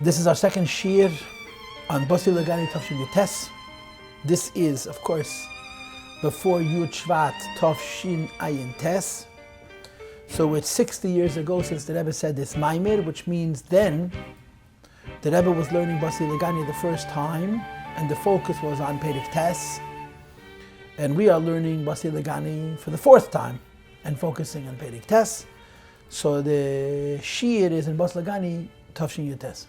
This is our second Shiur on Basi Legani Tafshin Yutes. This is, of course, before Yud Shvat Tafshin Ayin Tes. So it's 60 years ago since the Rebbe said this Maamar, which means then the Rebbe was learning Basi Legani the first time, and the focus was on perek Tes. And we are learning Basi Legani for the fourth time and focusing on perek Tes. So the Shiur is in Basi Legani Tafshin Yutes.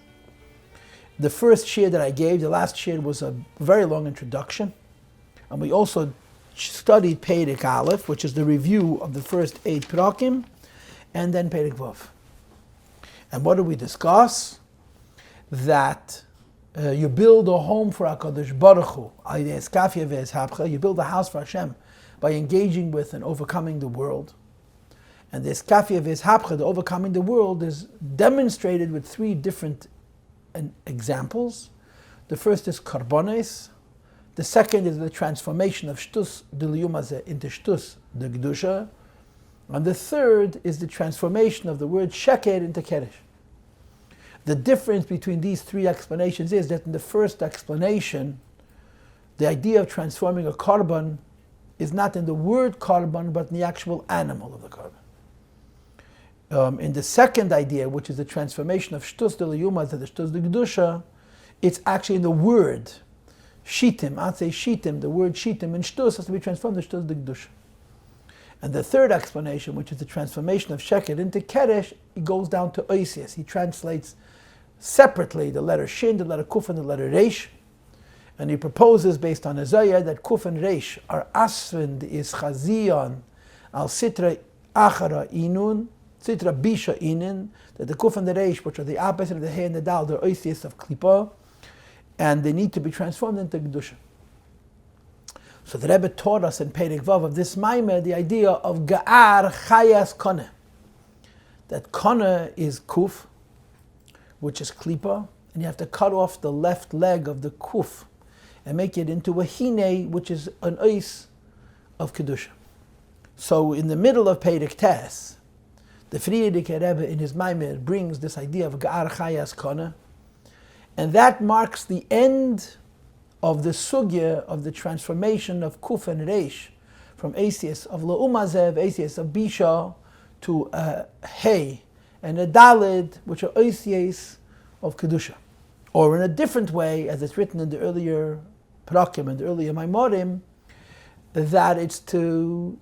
The first Shiur that I gave, the last Shiur, was a very long introduction. And we also studied perek Aleph, which is the review of the first 8 perakim, and then perek Vav. And what did we discuss? That you build a home for HaKadosh Baruch Hu. You build a house for Hashem by engaging with and overcoming the world. And the Eskafia v'Eshapcha, the overcoming the world, is demonstrated with 3 different examples. The first is karbones. The second is the transformation of shtus d'liyumazeh into shtus d'gdusha. And the third is the transformation of the word sheker into keresh. The difference between these 3 explanations is that in the first explanation, the idea of transforming a carbon is not in the word carbon, but in the actual animal of the carbon. In the second idea, which is the transformation of shtus d'liyuma to the shtus d'gdusha, it's actually in the word shitim. I'd say shitim. The word shitim in shtus has to be transformed to shtus d'gdusha. And the third explanation, which is the transformation of sheker into keresh, it goes down to oisius. He translates separately the letter shin, the letter kuf, and the letter reish. And he proposes, based on Isaiah, that kuf and reish are asfend is chazion al sitra achara inun, sitra bisha inin, that the kuf and the reish, which are the opposite of the he and the dal, they're oisius of klipa, and they need to be transformed into kedusha. So the Rebbe taught us in perek Vav of this Maamar the idea of ga'ar chayas koneh, that koneh is kuf, which is klipa, and you have to cut off the left leg of the kuf and make it into a hine, which is an ois of kedusha. So in the middle of perek Tes, the Friedrich Rebbe in his Maamar brings this idea of ga'ar chayas koneh, and that marks the end of the sugya of the transformation of kuf and reish from asius of la'umazev, asius of bisha, to a hey and a dalid, which are asius of kedusha. Or in a different way, as it's written in the earlier perakim and the earlier maimarim, that it's to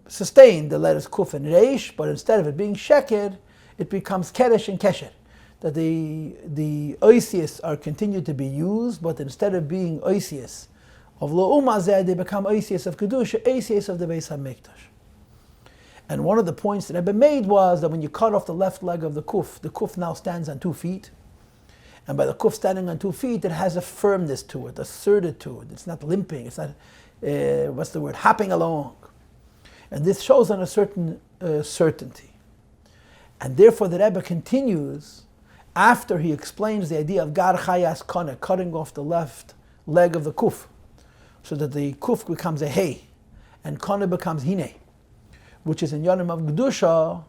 sustain the letters kuf and reish, but instead of it being sheker, it becomes keresh and kesher. That the oisius are continued to be used, but instead of being oisius of la'umazeh, they become oisius of kedusha, oisius of the Beis HaMikdash. And one of the points that Rebbe made was that when you cut off the left leg of the kuf now stands on 2 feet, and by the kuf standing on 2 feet, it has a firmness to it, a certitude. It's not limping. It's not hopping along. And this shows on a certain certainty. And therefore, the Rebbe continues. After he explains the idea of gar chayas koneh, cutting off the left leg of the kuf, so that the kuf becomes a hey, and koneh becomes hine, which is in Yonim of Gdusha,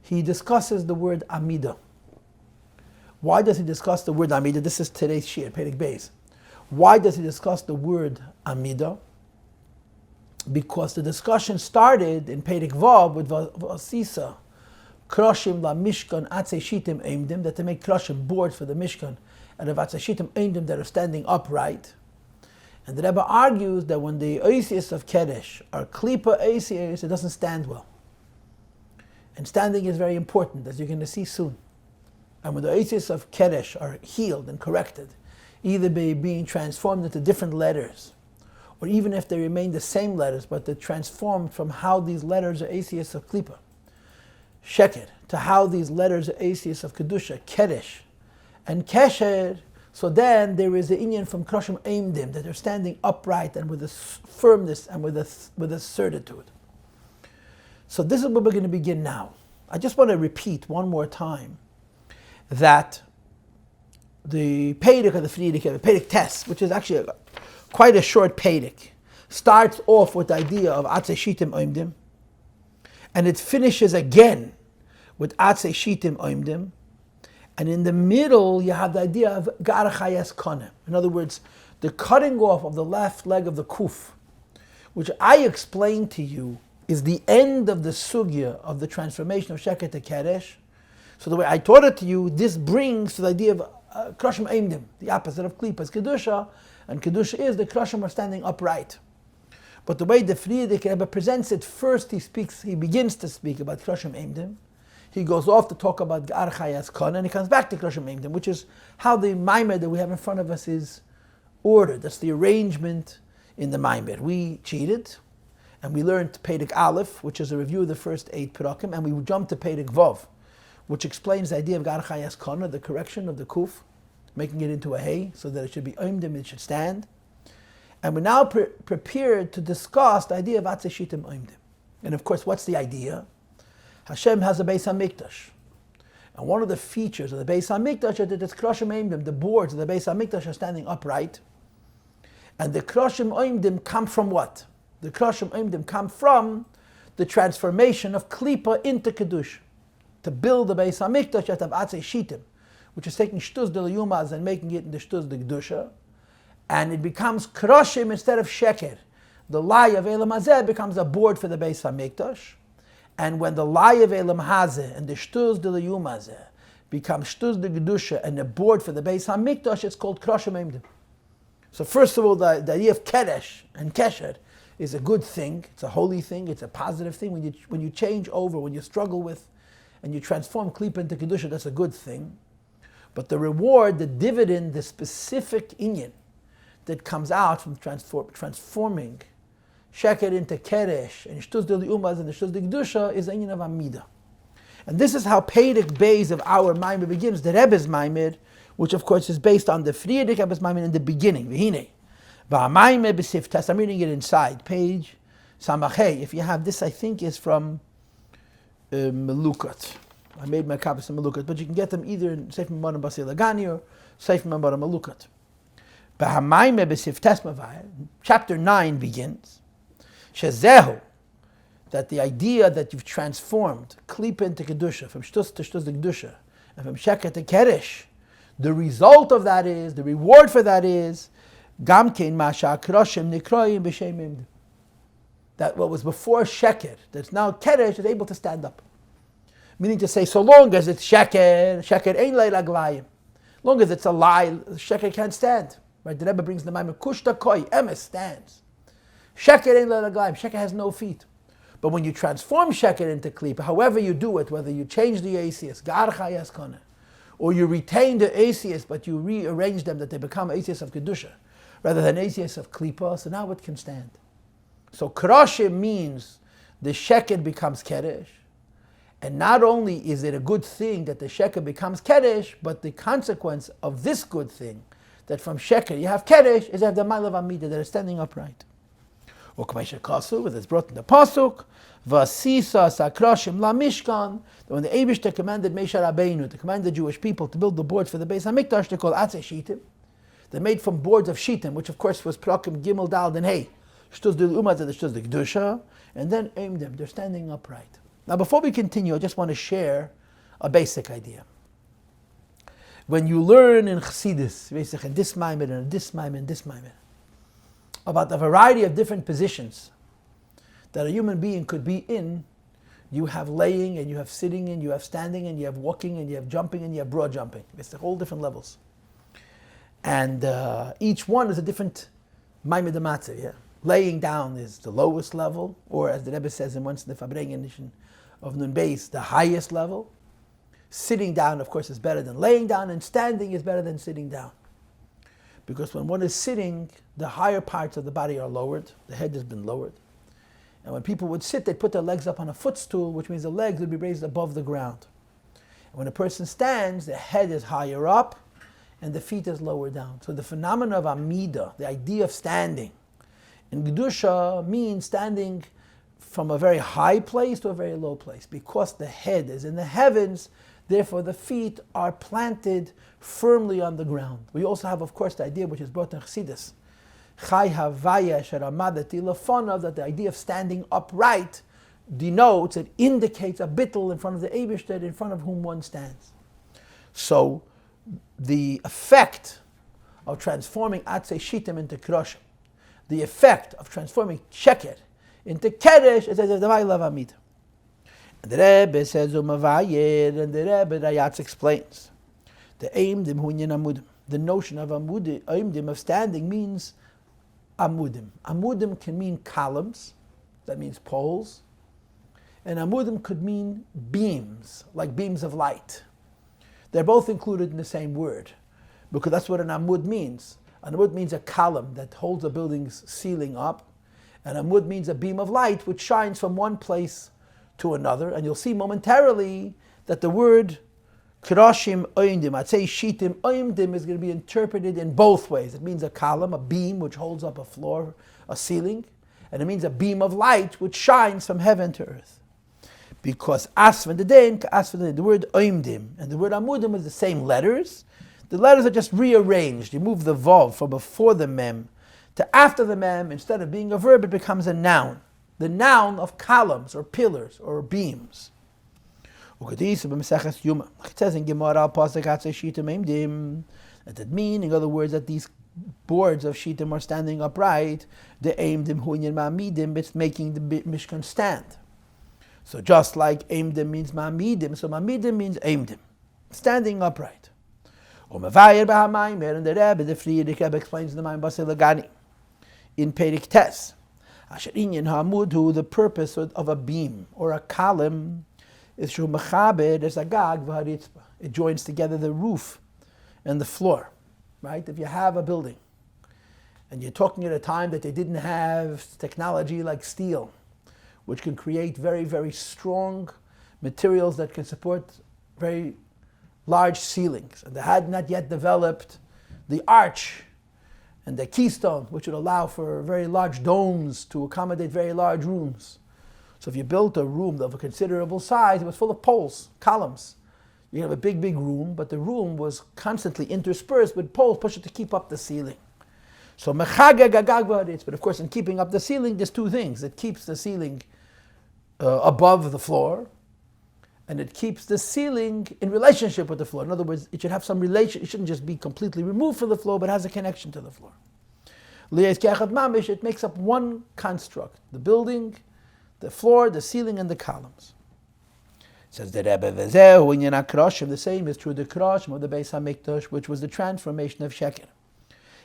he discusses the word amida. Why does he discuss the word amida? This is today's Shiur, perek Beis. Why does he discuss the word amida? Because the discussion started in perek Vav with Vasisa, krashim la mishkan shitim eimdim, that they make krashim boards for the mishkan, and of shitim eimdim that are standing upright. And the Rebbe argues that when the oisius of keresh are klipa oisius, it doesn't stand well. And standing is very important, as you're going to see soon. And when the oisius of keresh are healed and corrected, either by being transformed into different letters, or even if they remain the same letters, but they're transformed from how these letters are oisius of klipa, sheker, to how these letters are asius of kedusha, keresh, and kesher. So then there is the inyan from krashim eimdim, that they're standing upright and with a firmness and with a certitude. So this is where we're going to begin now. I just want to repeat one more time that the perek of the Friedrich, the perek Tes, which is actually quite a short perek, starts off with the idea of shitim eimdim, and it finishes again with shitim eimdim, And in the middle, you have the idea of gar chayes kone. In other words, the cutting off of the left leg of the kuf, which I explained to you is the end of the sugya of the transformation of sheker to keresh. So the way I taught it to you, this brings to the idea of krashim aimdim, the opposite of klipa is kedusha, and kedusha is the krashim are standing upright. But the way the Frierdiker Rebbe presents it, first he begins to speak about krashim aimdim. He goes off to talk about gar chayes kone, and he comes back to krashim aimdim, which is how the Maamar that we have in front of us is ordered. That's the arrangement in the Maamar. We cheated, and we learned perek Aleph, which is a review of the first 8 perakim, and we jumped to perek Vav, which explains the idea of gar chayes kone, the correction of the kuf, making it into a hay, so that it should be oimdim, it should stand. And we're now prepared to discuss the idea of atzei shitim oimdim. And of course, what's the idea? Hashem has a Beis HaMikdash. And one of the features of the Beis HaMikdash is that it's krashim oimdim, the boards of the Beis HaMikdash are standing upright. And the krashim oimdim come from what? The krashim oimdim come from the transformation of klipa into kedusha. To build the Beis HaMikdash, you have to have atzei shitim, which is taking shtuz de liyumaz and making it into shtuz de kedusha. And it becomes krashim instead of sheker. The lie of Elam Hazeh becomes a board for the Beis HaMikdash. And when the lie of Elam Hazeh and the shtuz de liyumaz becomes shtuz de kedusha and a board for the Beis HaMikdash, it's called krashim emdim. So first of all, the idea of keresh and kesher is a good thing. It's a holy thing. It's a positive thing. When you change over, when you struggle with, and you transform klipa into kedusha, that's a good thing. But the reward, the dividend, the specific inyan that comes out from transforming sheker into keresh and shtuz de liumaz and the shtuz de kedusha is the inyan of amida. And this is how perek beis of our Maamar begins, the Rebbe's Maamar, which of course is based on the Frierdiker Rebbe's Maamar in the beginning. V'hinei, v'hamayme b'siftas. I'm reading it inside, page Samachei. If you have this, I think is from Melukot. I made my copies of Melukot, but you can get them either in Maamar Basi Legani or Maamar Melukot. V'hamayme b'siftas mavayir. Chapter 9 begins. Shezehu, that the idea that you've transformed klipa into kedusha, from shtuz to shtuz to kedusha, and from sheker to keresh, the result of that is, the reward for that is, gamkein masha krashim nikroyim b'shem imdim. That what was before sheker, that's now keresh, is able to stand up. Meaning to say, so long as it's sheker ein lei raglayim. Long as it's a lie, sheker can't stand. Right? The Rebbe brings the Maamar, kushta koi, emes stands. Sheker ein lei raglayim, sheker has no feet. But when you transform sheker into klipa, however you do it, whether you change the ACS, gar chayes kone, or you retain the ACS, but you rearrange them that they become ACS of kedusha, rather than ACS of klipa, so now it can stand. So krashim means the sheker becomes keresh, and not only is it a good thing that the sheker becomes keresh, but the consequence of this good thing, that from sheker you have keresh, is that the mile of amida, that is standing upright. Or K'meisha Kasu, as it's brought in the Pasuk, Vasisa Sakrashim La Mishkan, that when the Eibishter commanded Moshe Rabbeinu to command the Jewish people to build the boards for the Beis HaMikdash, they called Atzei Shitim. They're made from boards of Shitim, which of course was Prakim Gimel Dal and Hey, Shtuz Dil Umaz and the Shtuz Dil Kedusha, and then Eimdim, they're standing upright. Now before we continue, I just want to share a basic idea. When you learn in Chassidus, basically in this Maamar and this Maamar and this Maamar, about the variety of different positions that a human being could be in, you have laying and you have sitting and you have standing and you have walking and you have jumping and you have broad jumping. It's all different levels. And each one is a different Maamar D'Matzeh, yeah? Laying down is the lowest level, or as the Rebbe says in once in the Fabrengen edition of Nun Beis, the highest level. Sitting down, of course, is better than laying down, and standing is better than sitting down. Because when one is sitting, the higher parts of the body are lowered, the head has been lowered. And when people would sit, they'd put their legs up on a footstool, which means the legs would be raised above the ground. And when a person stands, the head is higher up and the feet is lower down. So the phenomenon of Amida, the idea of standing, in Kedusha means standing from a very high place to a very low place. Because the head is in the heavens, therefore the feet are planted firmly on the ground. We also have, of course, the idea which is brought in Chassidus, Chai Havaya Sheramadati Lefonav, that the idea of standing upright denotes, it indicates a bittul in front of the Eibishter, in front of whom one stands. So the effect of transforming atzei shitim into krashim, the effect of transforming sheker into kedesh is as the Vaylav Amid. And the Rebbe says, Umavayir, and the Rebbe Rayatz explains, the aimdim hunyan amudim, the notion of amudim, aimdim of standing means amudim. Amudim can mean columns, that means poles, and amudim could mean beams, like beams of light. They're both included in the same word, because that's what an amud means. An amud means a column that holds a building's ceiling up, and amud means a beam of light which shines from one place to another. And you'll see momentarily that the word krashim oimdim, atzei shitim oimdim, is going to be interpreted in both ways. It means a column, a beam which holds up a floor, a ceiling, and it means a beam of light which shines from heaven to earth. Because the word oimdim and the word amudim is the same letters. The letters are just rearranged. You move the vav from before the mem to after the mem. Instead of being a verb, it becomes a noun. The noun of columns or pillars or beams. It says in Gemara, that mean, in other words, that these boards of shitim are standing upright. The aimdim hunyan ma'amidim, it's making the Mishkan stand. So just like aimdim means ma'amidim, so ma'amidim means aimdim, standing upright. And the Rebbe, the Friedrich Rebbe, explains in the Maamar Basi Legani in perek tes, the purpose of a beam or a column is shu mechaber es agag v'haritzpa. It joins together the roof and the floor. Right? If you have a building and you're talking at a time that they didn't have technology like steel, which can create very, very strong materials that can support very large ceilings. And they had not yet developed the arch and the keystone, which would allow for very large domes to accommodate very large rooms. So if you built a room of a considerable size, it was full of poles, columns. You have a big, big room, but the room was constantly interspersed with poles pushed to keep up the ceiling. So but of course in keeping up the ceiling, there's two things. It keeps the ceiling above the floor, and it keeps the ceiling in relationship with the floor. In other words, it should have some relation. It shouldn't just be completely removed from the floor, but has a connection to the floor. It makes up one construct: the building, the floor, the ceiling, and the columns. It says the Rebbe, the same is true. The krashim of the Beis HaMikdash, which was the transformation of sheker,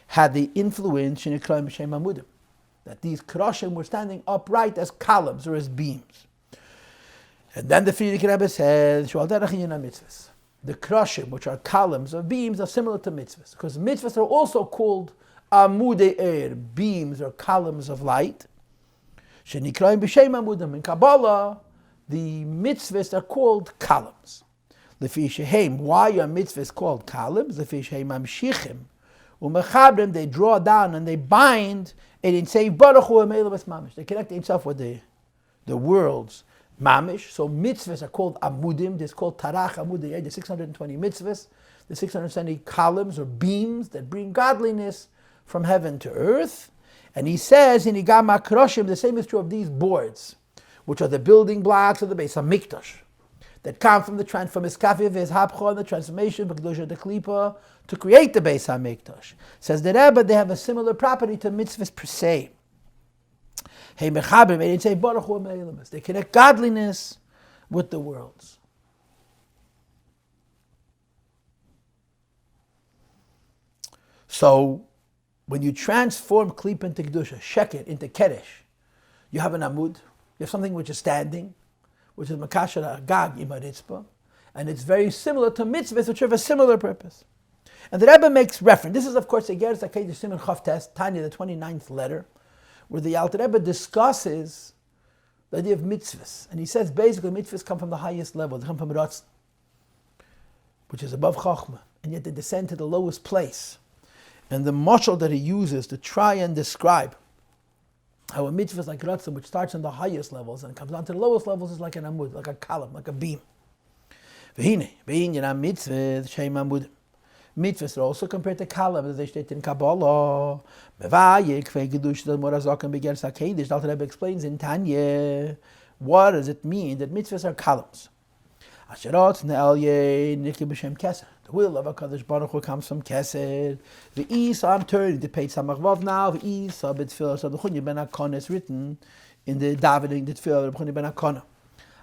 had the influence in amudim, that these krashim were standing upright as columns or as beams. And then the Friedrich Rebbe says, the krashim, which are columns or beams, are similar to mitzvos, because mitzvos are also called amud, beams or columns of light. In Kabbalah, the mitzvahs are called columns. Why are mitzvahs called columns? They draw down and they bind and say they connect themselves with the world's mamish. So mitzvahs are called amudim. This is called tarach amud, the 620 mitzvahs, the 620 columns or beams that bring godliness from heaven to earth. And he says in Igama krashim, the same is true of these boards, which are the building blocks of the Beis HaMikdash, that come from the iskafiv hapcha, the transformation of the klipa to create the Beis HaMikdash. Says the Rebbe, they have a similar property to mitzvahs per se. They connect godliness with the worlds. So, when you transform klipa into kedusha, sheker into kedesh, you have an amud, you have something which is standing, which is makasher agag imaritzpa, and it's very similar to mitzvahs, which have a similar purpose. And the Rebbe makes reference. This is, of course, Igeres HaKedesh Siman Chav Tes, Tanya, the 29th letter, where the Alter Rebbe discusses the idea of mitzvahs. And he says basically mitzvahs come from the highest level. They come from Ratzon, which is above Chochmah, and yet they descend to the lowest place. And the mashal that he uses to try and describe how a mitzvah is like Ratzon, which starts in the highest levels and comes down to the lowest levels, is like an amud, like a column, like a beam. Mitzvahs are also compared to columns, as they state in Kabbalah. The Alter Rebbe explains in Tanya, what does it mean that mitzvahs are columns? The The will of HaKadosh Baruch Hu comes from Kesed. V'isa, I'm turning to page Samach Vav now. V'isa b'tfilah of the Chunya ben HaKona is written in the davening, the tfilah of the Chunya ben HaKona.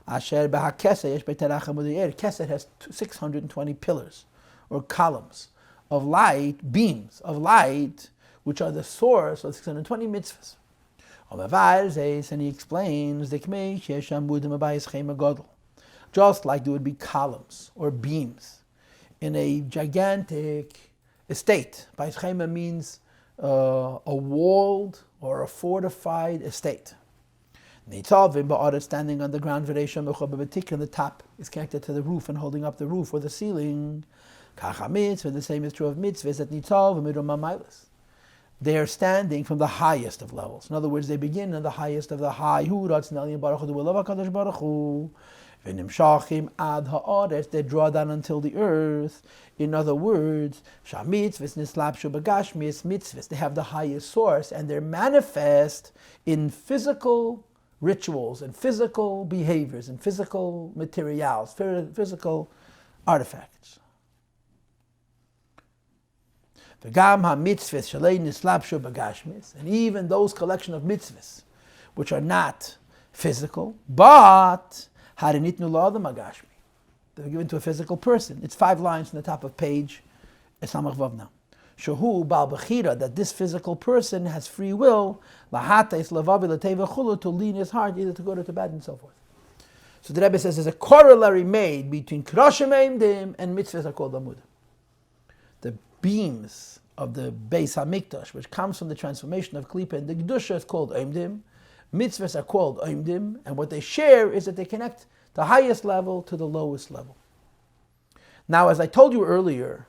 Asher b'ha-Kesed yesh b'terach AMUD. Kesed has 620 pillars or columns of light, beams of light, which are the source of 620 mitzvahs. And he explains, just like there would be columns or beams in a gigantic estate. Bayis Chema means a walled or a fortified estate. Standing on the ground, and the top is connected to the roof and holding up the roof or the ceiling. The same is true of mitzvahs that nitzav v'midomah. They are standing from the highest of levels. In other words, they begin in the highest of the high. They draw down until the earth. In other words, they have the highest source, and they're manifest in physical rituals and physical behaviors and physical materials, physical artifacts. And even those collection of mitzvahs which are not physical, but they're given to a physical person. It's 5 lines from the top of page Samach Vav now. Shahu bal bechira, that this physical person has free will, to lean his heart either to go or to bed and so forth. So the Rebbe says there's a corollary made between krashim and mitzvahs are called AMUD. The beams of the Beis HaMikdash, which comes from the transformation of Klipa and the Kedusha, is called Oimdim. Mitzvahs are called Oimdim, and what they share is that they connect the highest level to the lowest level. Now, as I told you earlier,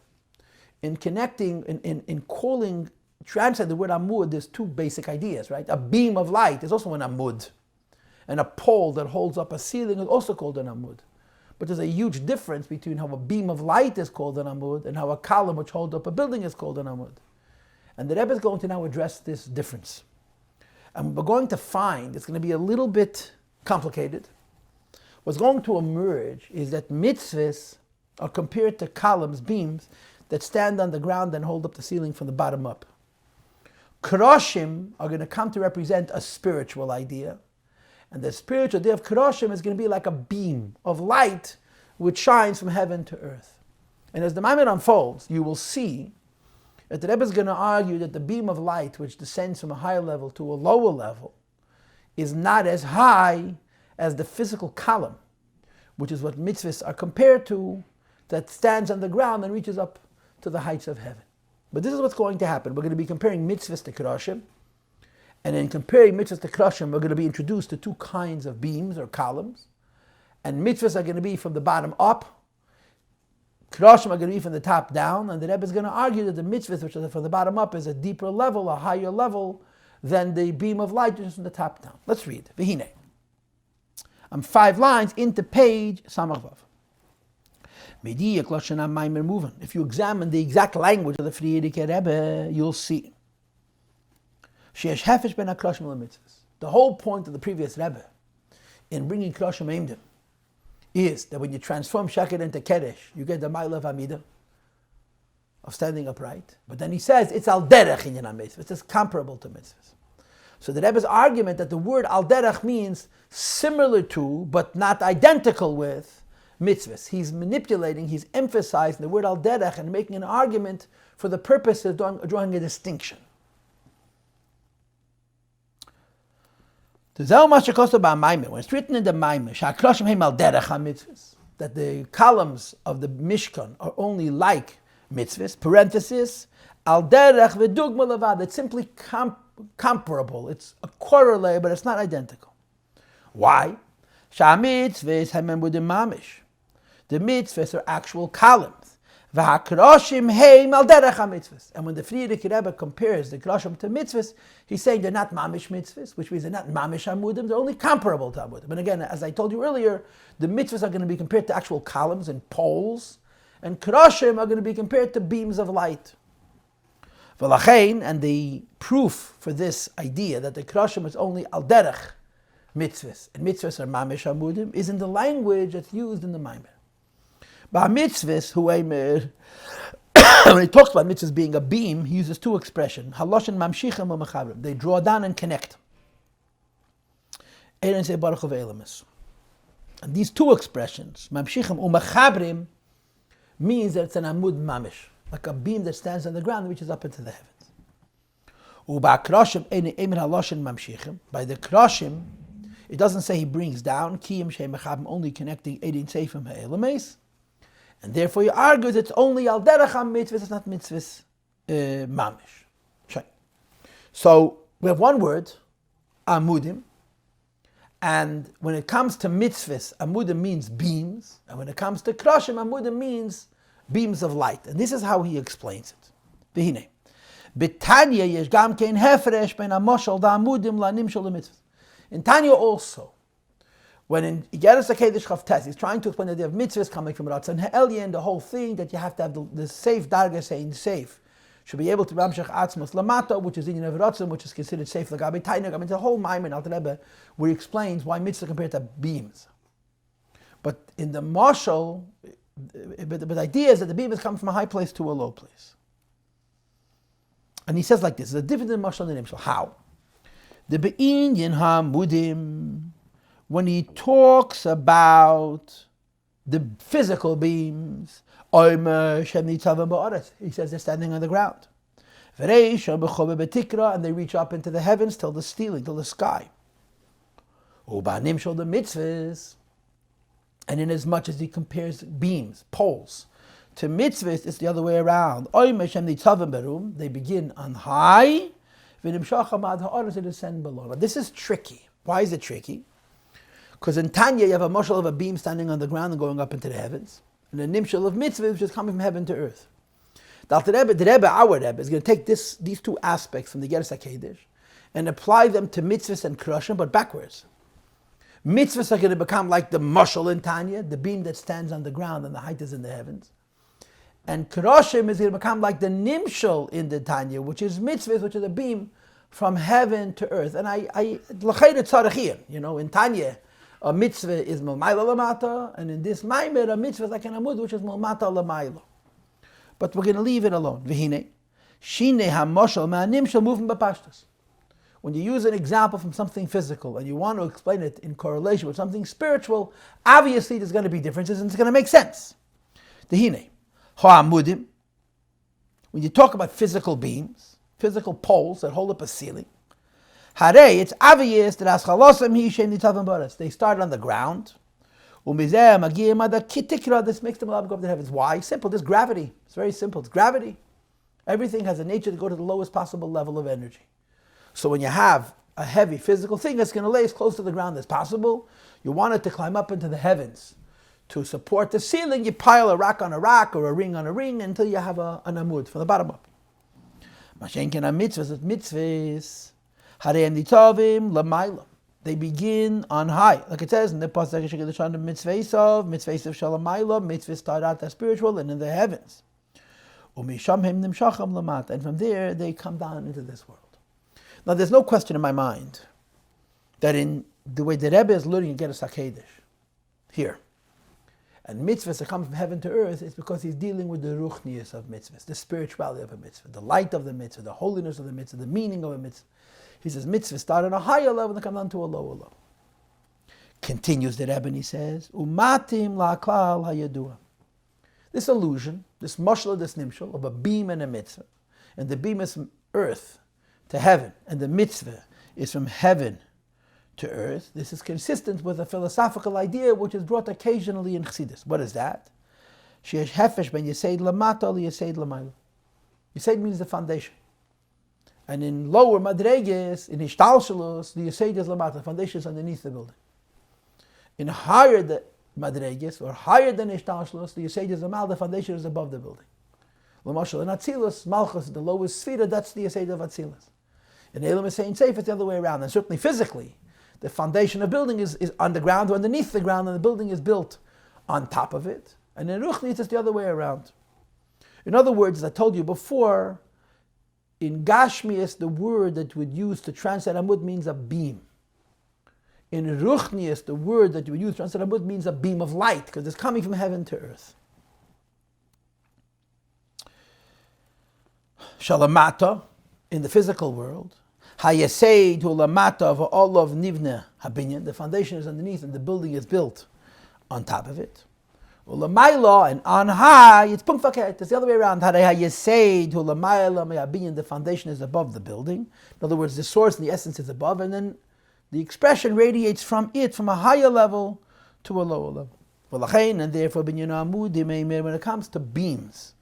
in connecting, in calling, translating the word AMUD, there's 2 basic ideas, right? A beam of light is also an AMUD, and a pole that holds up a ceiling is also called an AMUD. But there's a huge difference between how a beam of light is called an AMUD and how a column which holds up a building is called an AMUD. And the Rebbe is going to now address this difference. And we're going to find it's going to be a little bit complicated. What's going to emerge is that mitzvahs are compared to columns, beams, that stand on the ground and hold up the ceiling from the bottom up. Krashim are going to come to represent a spiritual idea. And the spiritual idea of krashim is going to be like a beam of light which shines from heaven to earth. And as the Maamar unfolds, you will see that the Rebbe is going to argue that the beam of light which descends from a higher level to a lower level is not as high as the physical column, which is what mitzvahs are compared to, that stands on the ground and reaches up to the heights of heaven. But this is what's going to happen. We're going to be comparing mitzvahs to krashim. And in comparing mitzvahs to krashim, we're going to be introduced to 2 kinds of beams or columns. And mitzvahs are going to be from the bottom up. Krashim are going to be from the top down. And the Rebbe is going to argue that the mitzvahs, which are from the bottom up, is a deeper level, a higher level than the beam of light, which is from the top down. Let's read. V'hine. I'm 5 lines into page Samach Vav. If you examine the exact language of the Frierdiker Rebbe, you'll see. The whole point of the previous Rebbe in bringing krashim Eimdim is that when you transform Shakir into Kedesh, you get the Ma'ila of Amidah, of standing upright. But then he says it's al derech in mitzvahs. It's comparable to mitzvahs. So the Rebbe's argument that the word al derech means similar to, but not identical with, mitzvahs. He's manipulating, he's emphasizing the word al derech and making an argument for the purpose of drawing a distinction. When it's written in the Maamar, that the columns of the Mishkan are only like mitzvahs, parenthesis, al derech v'dugma levad, it's simply comparable, it's a corollary, but it's not identical. Why? The mitzvahs are actual columns. And when the Frierdiker Rebbe compares the krashim to mitzvahs, he's saying they're not mamish mitzvahs, which means they're not mamish amudim, they're only comparable to amudim. And again, as I told you earlier, the mitzvahs are going to be compared to actual columns and poles, and krashim are going to be compared to beams of light. And the proof for this idea that the krashim is only al derech mitzvahs, and mitzvahs are mamish amudim, is in the language that's used in the Maamar. Ba mitzvahs huaymer. When he talks about mitzvahs being a beam, he uses two expressions: haloshin mamshichem u'mechabrim. They draw down and connect. And these two expressions, mamshichem u'mechabrim, means that it's an amud mamish, like a beam that stands on the ground and reaches up into the heavens. By the krashim, it doesn't say he brings down, only connecting Eidin Seifim ha'elames, and therefore he argues it's only al derech mitzvahs, it's not mitzvahs mamish. So we have one word, amudim, and when it comes to mitzvahs, amudim means beams, and when it comes to krashim, amudim means beams of light. And this is how he explains it. V'hinei. B'Tanya yesh gam kein hefresh ben hamoshel da'amudim la'nimshel lemitzvahs. In Tanya also, when in Igeres HaKedesh Chavtes, he's trying to explain that they have mitzvahs coming from Ratzon Ha'elyon, the whole thing that you have to have the safe darga saying safe, should be able to ramshach atzmus lamata, which is in Ratzon, which is considered safe lagabi tainug. I mean, the whole Maamar Alter Rebbe, where he explains why mitzvah compared to beams. But in the mashal, the idea is that the beam is coming from a high place to a low place. And he says like this: there's a difference in mashal and nimshal. How? The be'inyan ha'amudim, when he talks about the physical beams, he says they're standing on the ground. And they reach up into the heavens till the ceiling, till the sky. The mitzvahs, and in as much as he compares beams, poles, to mitzvahs, it's the other way around. They begin on high, they descend below. Now, this is tricky. Why is it tricky? Because in Tanya you have a mashal of a beam standing on the ground and going up into the heavens, and a nimshal of mitzvahs which is coming from heaven to earth. The Rebbe, our Rebbe, is going to take these two aspects from the Igeres HaKedesh and apply them to mitzvahs and krashim, but backwards. Mitzvahs are going to become like the mashal in Tanya, the beam that stands on the ground and the height is in the heavens. And krashim is going to become like the nimshal in the Tanya, which is mitzvahs, which is a beam from heaven to earth. And in Tanya, a mitzvah is mulmayla lamata, and in this Maamar, a mitzvah is like an amud, which is mulmata lamayla. But we're going to leave it alone. V'hinei, shine hamoshal ma'animshal moving b'pashtus. When you use an example from something physical and you want to explain it in correlation with something spiritual, obviously there's going to be differences and it's going to make sense. V'hinei, ha'amudim, when you talk about physical beams, physical poles that hold up a ceiling, Hare, it's obvious that they start on the ground. This makes them allowed to go up to the heavens. Why? Simple. There's gravity. It's very simple. It's gravity. Everything has a nature to go to the lowest possible level of energy. So when you have a heavy physical thing that's going to lay as close to the ground as possible, you want it to climb up into the heavens. To support the ceiling, you pile a rock on a rock or a ring on a ring until you have an amud from the bottom up. Mitzvahs. They begin on high. Like it says in the pasuk, mitzvahs start out as spiritual and in the heavens. And from there they come down into this world. Now there's no question in my mind that in the way the Rebbe is learning Igeres HaKedesh here, and mitzvahs are coming from heaven to earth, it's because he's dealing with the ruchnius of mitzvahs, the spirituality of a mitzvah, the light of the mitzvah, the holiness of the mitzvah, the meaning of a mitzvah. He says mitzvahs start on a higher level and come down to a lower level. Continues the Rebbe and he says, Umatim la'klal hayadua. This illusion, this mashal, this nimshal of a beam and a mitzvah, and the beam is from earth to heaven, and the mitzvah is from heaven to earth. This is consistent with a philosophical idea which is brought occasionally in Chassidus. What is that? Sheyesh hefesh ben yeseid lamata li yeseid lamayla. Yeseid means the foundation. And in lower madreges, in ishtalshalos, the yeseid is lamata, the foundation is underneath the building. In higher the madreges, or higher than ishtalshalos, the yeseid is lamal, the foundation is above the building. L'mashal, in Atzilus, Malchus, the lowest sphere, that's the yeseid of Atzilus. In Elam is saying safe, it's the other way around. And certainly physically, the foundation of building is underground or underneath the ground, and the building is built on top of it. And in Ruchni, it's the other way around. In other words, as I told you before, in Gashmias, the word that you would use to translate Amud means a beam. In Ruchnias, the word that you would use to translate Amud means a beam of light, because it's coming from heaven to earth. Shalamata, in the physical world. Hayesei to lamata of all of nivne habinyan. The foundation is underneath and the building is built on top of it. Ulamaila, and on high, it's punkfaket. It's the other way around. Hayesei to lamaila mehabinyan. The foundation is above the building. In other words, the source and the essence is above, and then the expression radiates from it, from a higher level to a lower level. And therefore, when it comes to beams,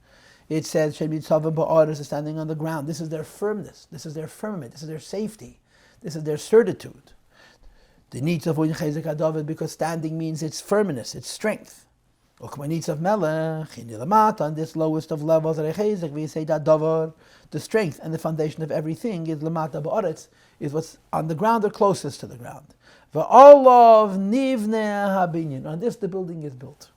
it says, is standing on the ground. This is their firmness. This is their firmament. This is their safety. This is their certitude. The needs of David, because standing means its firmness, its strength. On this lowest of levels, we say that the strength and the foundation of everything is lamata ba'aretz, is what's on the ground or closest to the ground. On this the building is built.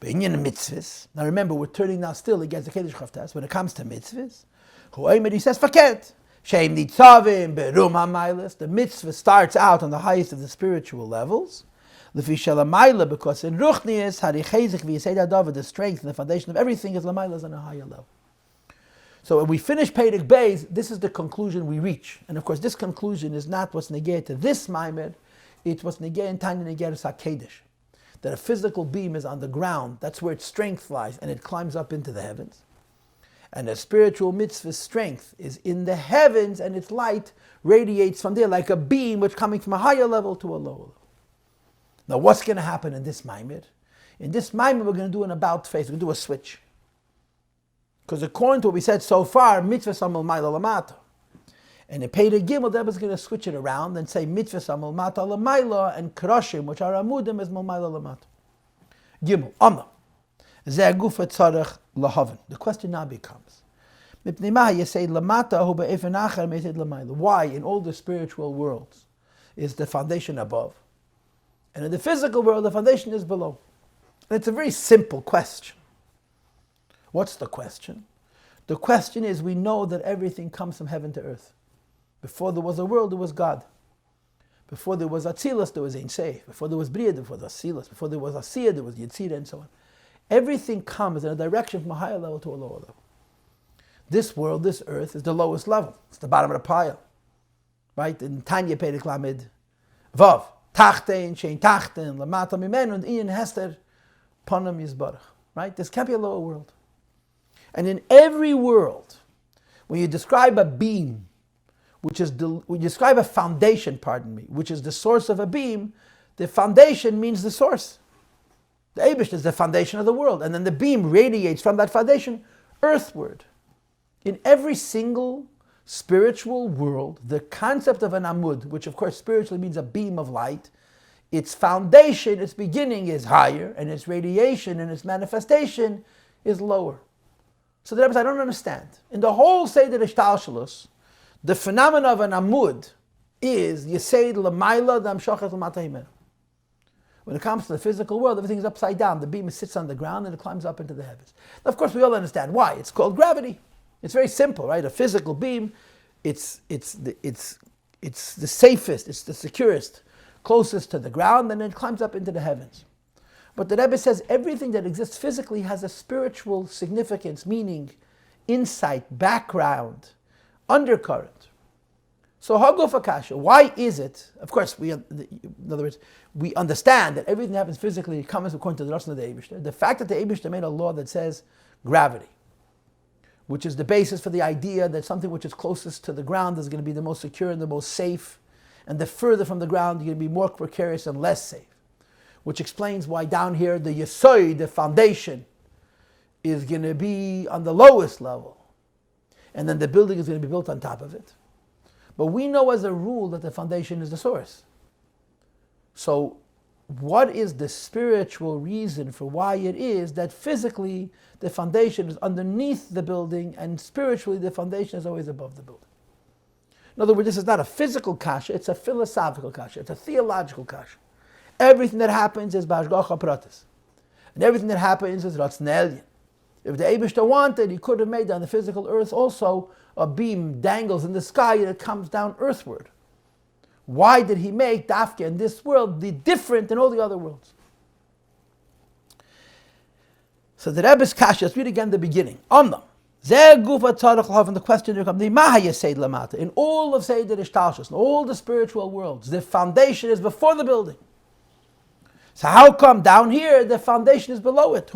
Mitzvos. Now remember, we're turning now still against the Kedesh Chavtas. When it comes to mitzvahs, he says, Faket. The mitzvah starts out on the highest of the spiritual levels. Because in Ruchnius, the strength and the foundation of everything is Lamayla is on a higher level. So when we finish perek Beis, this is the conclusion we reach. And of course, this conclusion is not what's negated to this Maamar, it's what's negated in Tanya Negeres HaKedesh. That a physical beam is on the ground, that's where its strength lies, and it climbs up into the heavens. And a spiritual mitzvah's strength is in the heavens, and its light radiates from there like a beam which coming from a higher level to a lower level. Now what's going to happen in this Maamar? In this Maamar we're going to do an about face, we're going to do a switch. Because according to what we said so far, mitzvah samul ma'ila lamata. And in perek Gimel, the Rebbe is going to switch it around and say mitzvah samul mata lamayla and krashim, which are amudim, is malmayla lamata. Gimel, Amma. Zeh gufa tzarech lahaven. The question now becomes, why in all the spiritual worlds is the foundation above? And in the physical world, the foundation is below. And it's a very simple question. What's the question? The question is, we know that everything comes from heaven to earth. Before there was a world, there was God. Before there was Atzilus, there was Ein Sof. Before there was Bria, there was Atzilus. Before there was Asiyah, there was Yetzirah, and so on. Everything comes in a direction from a higher level to a lower level. This world, this earth, is the lowest level. It's the bottom of the pile. Right? In Tanya perek Lamed Vav. Tachten, Shein Tachten, Lamata Mimenu, and Ian Hester, Panam Yizbarach. Right? This can't be a lower world. And in every world, when you describe a beam, when you describe a foundation, which is the source of a beam, the foundation means the source. The Eibush is the foundation of the world, and then the beam radiates from that foundation earthward. In every single spiritual world, the concept of an AMUD, which of course spiritually means a beam of light, its foundation, its beginning is higher, and its radiation and its manifestation is lower. So the Rebbe says, I don't understand. In the whole Seder Ishtalshalus, the phenomenon of an AMUD is Yesed L'mayla D'amshachet L'mata Himenu. When it comes to the physical world, everything is upside down. The beam sits on the ground and it climbs up into the heavens. Now, of course, we all understand why. It's called gravity. It's very simple, right? A physical beam, it's the safest, it's the securest, closest to the ground, and then it climbs up into the heavens. But the Rebbe says everything that exists physically has a spiritual significance, meaning insight, background, undercurrent. So Haguf Akasha, why is it? Of course, in other words, we understand that everything that happens physically comes according to the Ratzon of the Eibishter. The fact that the Eibishter made a law that says gravity, which is the basis for the idea that something which is closest to the ground is going to be the most secure and the most safe, and the further from the ground you're going to be more precarious and less safe. Which explains why down here the Yesoid, the foundation, is going to be on the lowest level. And then the building is going to be built on top of it. But we know as a rule that the foundation is the source. So what is the spiritual reason for why it is that physically the foundation is underneath the building and spiritually the foundation is always above the building? In other words, this is not a physical kasha, it's a philosophical kasha, it's a theological kasha. Everything that happens is b'hashgacha pratis. And everything that happens is ratzon elyon. If the Eibishter wanted, he could have made on the physical earth also a beam dangles in the sky and it comes down earthward. Why did he make Dafka in this world be different than all the other worlds? So the Rebbe's kasha, let's read again the beginning. Omnam, And the question becomes, in all of Seder Ishtalshus, in all the spiritual worlds, the foundation is before the building. So how come down here the foundation is below it?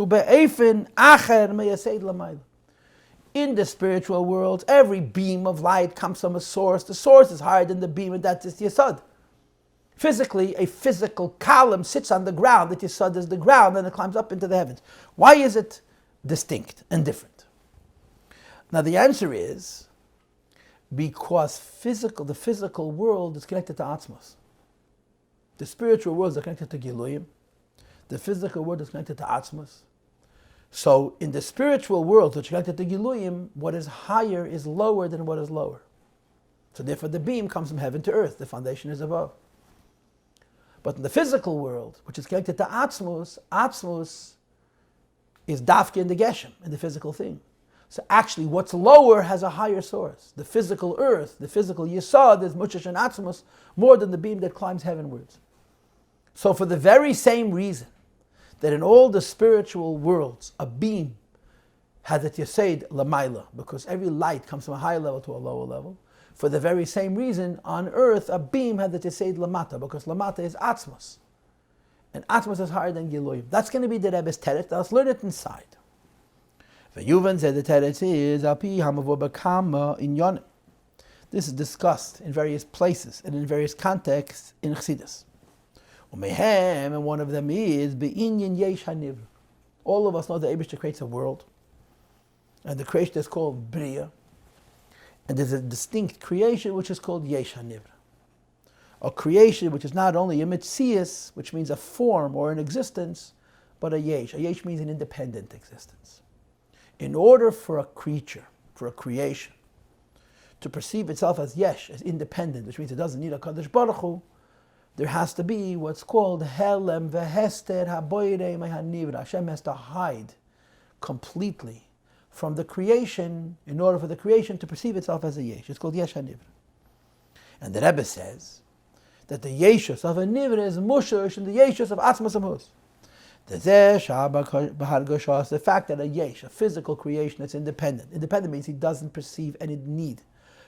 In the spiritual world, every beam of light comes from a source. The source is higher than the beam, and that is the Yesod. Physically, a physical column sits on the ground. The Yesod is the ground, and it climbs up into the heavens. Why is it distinct and different? Now the answer is because the physical world is connected to atzmus. The spiritual world is connected to Giluyim. The physical world is connected to atzmus. So in the spiritual world, which is connected to Giluyim, what is higher is lower than what is lower. So therefore the beam comes from heaven to earth. The foundation is above. But in the physical world, which is connected to atzmus, atzmus is dafke in the geshem, in the physical thing. So actually what's lower has a higher source. The physical earth, the physical yesod is mushash and atzmus more than the beam that climbs heavenwards. So for the very same reason that in all the spiritual worlds a beam has its yesed lamaila, because every light comes from a higher level to a lower level, for the very same reason on earth a beam has its yesed lamata, because lamata is atzmus. And atzmus is higher than Giloyim. That's going to be the Rebbe's teretz. Let's learn it inside. Yuvan said the teretz is api hamavur b'kama in yonim. This is discussed in various places and in various contexts in Chassidus. Umehem, and one of them is be'inyan yesh hanivra. All of us know that Eibishter creates a world, and the creation is called bria, and there's a distinct creation which is called yesh hanivra. A creation which is not only a mitzvos, which means a form or an existence, but a yesh. A yesh means an independent existence. In order for a creature, for a creation, to perceive itself as yesh, as independent, which means it doesn't need a Kadosh Baruch Hu, there has to be what's called helem vehester haboirei mehanivra. Hashem has to hide completely from the creation in order for the creation to perceive itself as a yesh. It's called yesh hanivra. And the Rebbe says that the yeshus of a nivra is mushush and the yeshus of atzmus amus. The fact that a yesh, a physical creation that's independent. Independent means he doesn't perceive any need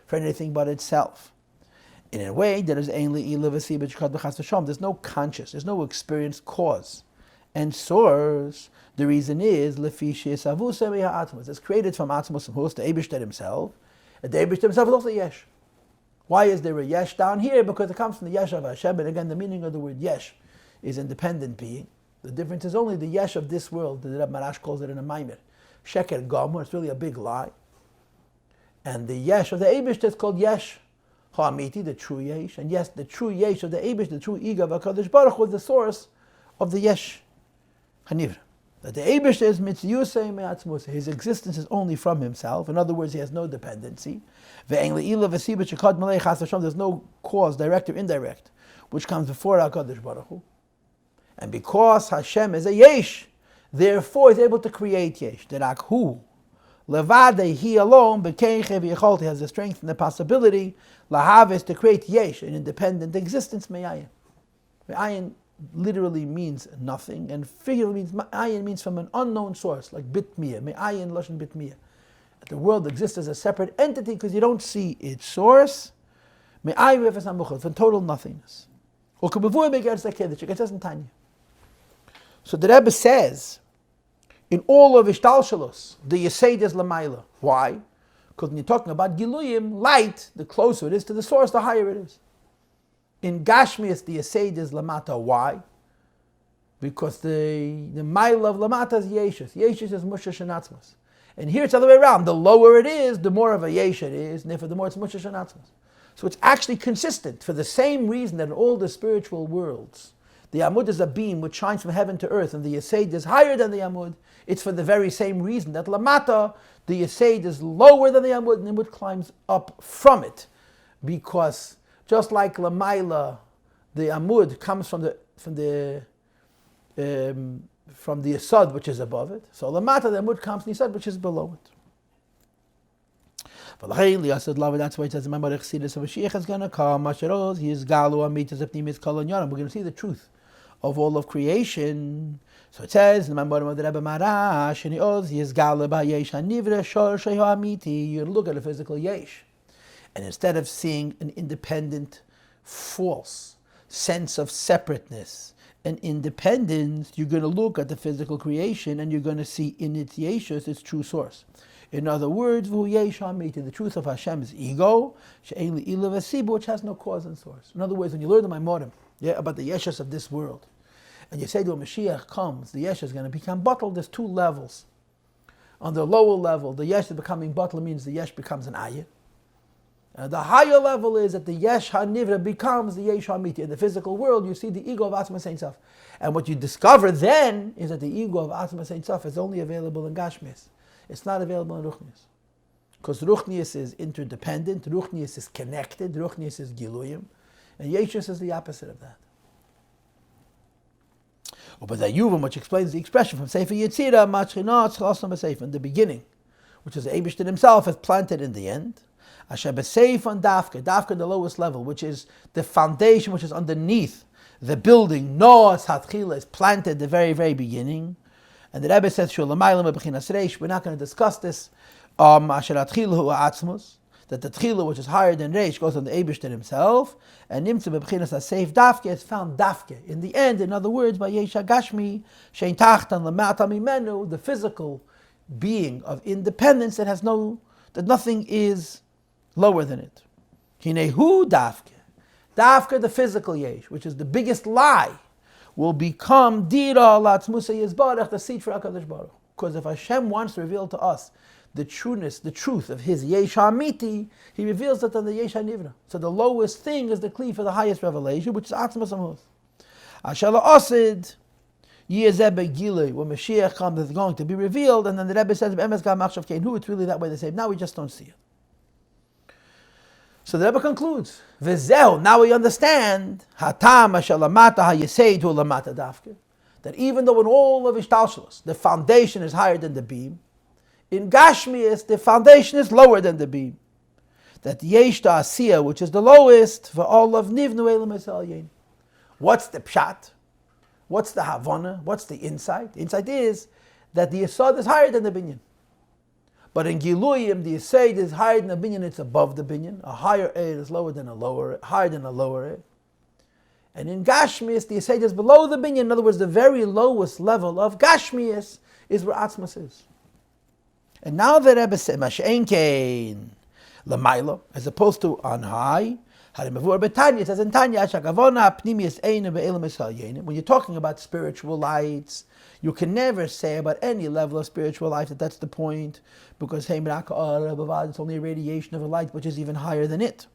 for anything but itself. In a way, there's no conscious, there's no experienced cause and source. The reason is it's created from atzmus amus, the Eibishter himself. And the Eibishter himself is also yesh. Why is there a yesh down here? Because it comes from the yesh of Hashem. And again, the meaning of the word yesh is independent being. The difference is only the yesh of this world. The Reb Marash calls it in a Maimer sheker gomer. It's really a big lie. And the yesh of the Eibishter is called yesh ha'amiti, the true yesh. And yes, the true yesh of the Eibishter, the true ego of HaKadosh Baruch was the source of the yesh hanivra. That the Eibishter is mitzvos me'atzmus. His existence is only from himself. In other words, he has no dependency. There's no cause, direct or indirect, which comes before HaKadosh Baruch Hu. And because Hashem is a yesh, therefore he's able to create yesh. The rakhu, levade, he alone, he has the strength and the possibility, lahaves, to create yesh, an independent existence, me'ayin. Me'ayin literally means nothing, and figuratively means, me'ayin means from an unknown source, like bitmiyah, me'ayin lashon bitmiyah. The world exists as a separate entity because you don't see its source, me'ayin from total nothingness. So the Rebbe says, in all of Ishtalshalos, the Yesed is Lamaila. Why? Because when you're talking about Giluyim, light, the closer it is to the source, the higher it is. In Gashmias, the Yesed is Lamata. Why? Because the mile of Lamata is Yeshus. Yeshus is Mushash and Atzmus. And here it's the other way around. The lower it is, the more of a Yesh it is, and therefore the more it's Mushash and Atzmus. So it's actually consistent for the same reason that in all the spiritual worlds, the AMUD is a beam which shines from heaven to earth, and the Yesed is higher than the AMUD. It's for the very same reason that Lamata, the Yesed is lower than the AMUD, and the AMUD climbs up from it. Because just like Lamaila, the AMUD comes from the Yesod, which is above it. So Lamata, the AMUD comes from the Yesod, which is below it. That's why it says, remember, Chassidus of Mashiach is going to come, Masharos, he is Galu, Amitas, Epnimis, Kol, and We're going to see the truth of all of creation. So it says in the Maamar of the Rebbe Marash, and you look at a physical yesh, and instead of seeing an independent, false sense of separateness and independence, you're going to look at the physical creation and you're going to see in its yeshus its true source. In other words, the truth of Hashem is ego, which has no cause and source. In other words, when you learn the Maimorim about the yeshus of this world, and you say to a Mashiach comes, the yesh is going to become bottled. There's two levels. On the lower level, the yesh is becoming bottled means the yesh becomes an ayah. And the higher level is that the yesh hanivra becomes the yesh hamiti. In the physical world, you see the ego of atzmus ein sof. And what you discover then is that the ego of atzmus ein sof is only available in gashmis. It's not available in ruchnius. Because ruchnius is interdependent, ruchnius is connected, ruchnius is giluyim, and yeshus is the opposite of that. But the Yuvim, which explains the expression from Sefer Yetzirah, Machinot Chlasam B'Seif, in the beginning, which is the Eibishter himself, is planted in the end. Asher B'Seif on Dafka, Dafka the lowest level, which is the foundation, which is underneath the building. Noas Hatchila is planted at the very, very beginning. And the Rebbe says, Shulamaylam B'Chinas Reish, we're not going to discuss this. Asher Hatchila hu atzmus, that the Tchila, which is higher than Reish, goes on the Eibishter himself, and Nimtza B'Chinas HaSeif Dafke is found Dafke. In the end, in other words, by Yesh HaGashmi, Shein Tachtan Lamata Mimenu, the physical being of independence that nothing is lower than it. Hinehu Dafke. Dafke, the physical Yesh, which is the biggest lie, will become Dira Latzmusa Yizbarach, the seed for HaKadosh Baruch. Because if Hashem wants to reveal to us the trueness, the truth of his Yesh HaMiti, he reveals it on the Yesh HaNivra. So the lowest thing is the kli for the highest revelation, which is atzmus amus. Ashala Osid, Yezebe Gilei, when Mashiach comes, it's going to be revealed, and then the Rebbe says, it's really that way they say. Now we just don't see it. So the Rebbe concludes, V'zeh, now we understand, Hatam Ashalamata HaYeseidu Lamata Dafke, that even though in all of Ishtalshalos, the foundation is higher than the beam, in Gashmias, the foundation is lower than the beam. That Yesh Ta'asiyah, which is the lowest, for all of Nivnu Elam Esalyin. What's the pshat? What's the havana? What's the insight? The insight is that the Yesod is higher than the binyan. But in Giluyim, the Yesod is higher than the binyan, it's above the binyan. A higher air is lower than a lower, higher than a lower air. And in Gashmias, the Yesod is below the binyan. In other words, the very lowest level of Gashmias is where atzmus is. And now the Rebbe said, Mash'enkein Lamailo, as opposed to on high. It says in Tanya, when you're talking about spiritual lights, you can never say about any level of spiritual life that's the point, because it's only a radiation of a light which is even higher than it.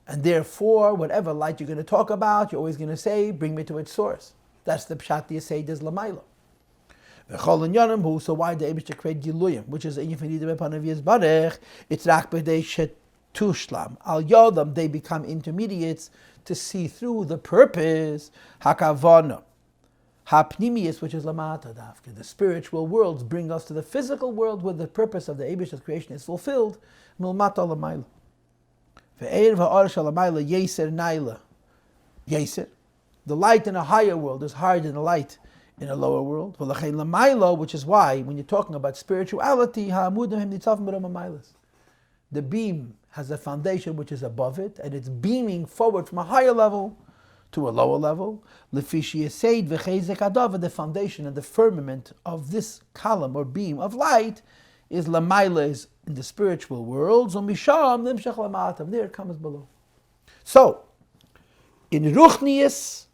And therefore, whatever light you're going to talk about, you're always going to say, bring me to its source. That's the pshat the Yesed is Lamailo. So why the Eibishter create Giluyim, which is it's tushlam al yodam, they become intermediates to see through the purpose hakavana hapnimius, which is lamata dafke. The spiritual worlds bring us to the physical world where the purpose of the Eibishter's creation is fulfilled. Milmata lamayla ve'er va'ar shalamayla yeser naila yeser. The light in a higher world is higher than the light in a lower world. Which is why, when you're talking about spirituality, the beam has a foundation which is above it, and it's beaming forward from a higher level to a lower level. The foundation and the firmament of this column or beam of light is lamaila, is in the spiritual world. There it comes below. So, in Ruchnius,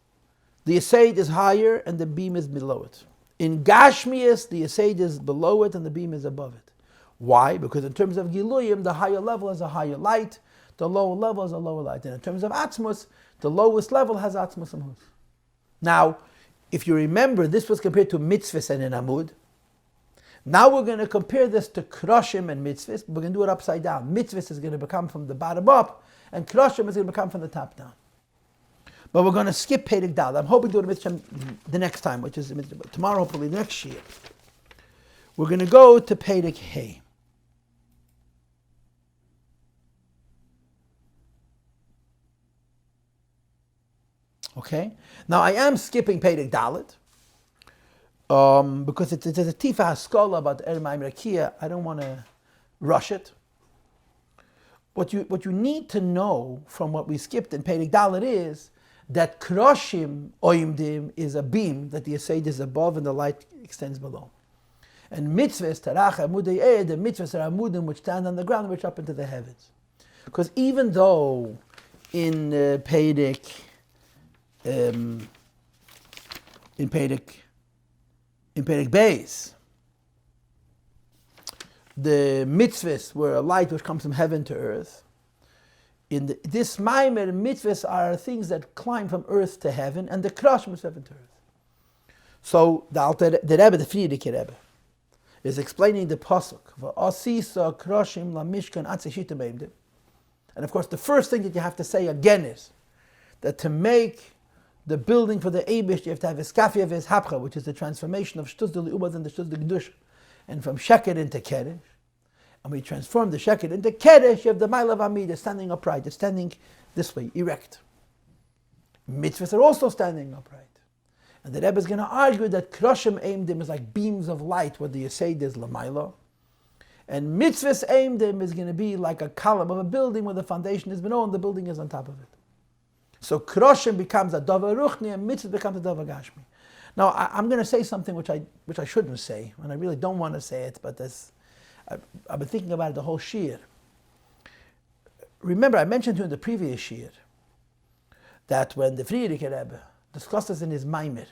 the Yesed is higher and the beam is below it. In Gashmias, the Yesed is below it and the beam is above it. Why? Because in terms of Giluyim, the higher level has a higher light, the lower level has a lower light. And in terms of atzmus, the lowest level has atzmus amus. Now, if you remember, this was compared to mitzvos and an AMUD. Now we're going to compare this to krashim and mitzvos. We're going to do it upside down. Mitzvos is going to become from the bottom up, and krashim is going to become from the top down. But we're going to skip perek dal. I'm hoping to do it the next time, which is tomorrow, hopefully the next year. We're going to go to perek hey. Okay? Now I am skipping perek Dalet, because there's a tifa haskola about Ermaim Rakia. I don't want to rush it. What you need to know from what we skipped in perek Dalet is that krashim oimdim is a beam that the Yesod is above and the light extends below. And mitzvos, tarach, amudei, the mitzvos are amudim which stand on the ground, which up into the heavens. Because even though in perek Beis, the mitzvahs were a light which comes from heaven to earth. In this Maamar, mitzvahs are things that climb from earth to heaven, and the krashim is heaven to earth. So the Rebbe, the Friedrich Rebbe, is explaining the pasuk. V'asisa krashim lamishkan atzeshita meimdim. And of course, the first thing that you have to say again is that to make the building for the Eibush, you have to have iskafia v'ishapcha, which is the transformation of shtuz de li'ubad and the shtuz de gedusha, and from sheker into kedesh. And we transform the sheker into kedesh. You have the mile of amid, standing upright, it's standing this way, erect. Mitzvahs are also standing upright. And the Rebbe is going to argue that krashim aimdim is like beams of light, where the Yesod is lamaila. And mitzvahs aimdim is going to be like a column of a building where the foundation is below and the building is on top of it. So krashim becomes a davar ruchni and mitzvah becomes a davar gashmi. Now I'm going to say something which I shouldn't say, and I really don't want to say it, but I've been thinking about it the whole shiur. Remember, I mentioned to you in the previous shiur that when the Friedrich Rebbe discussed this in his Maamar,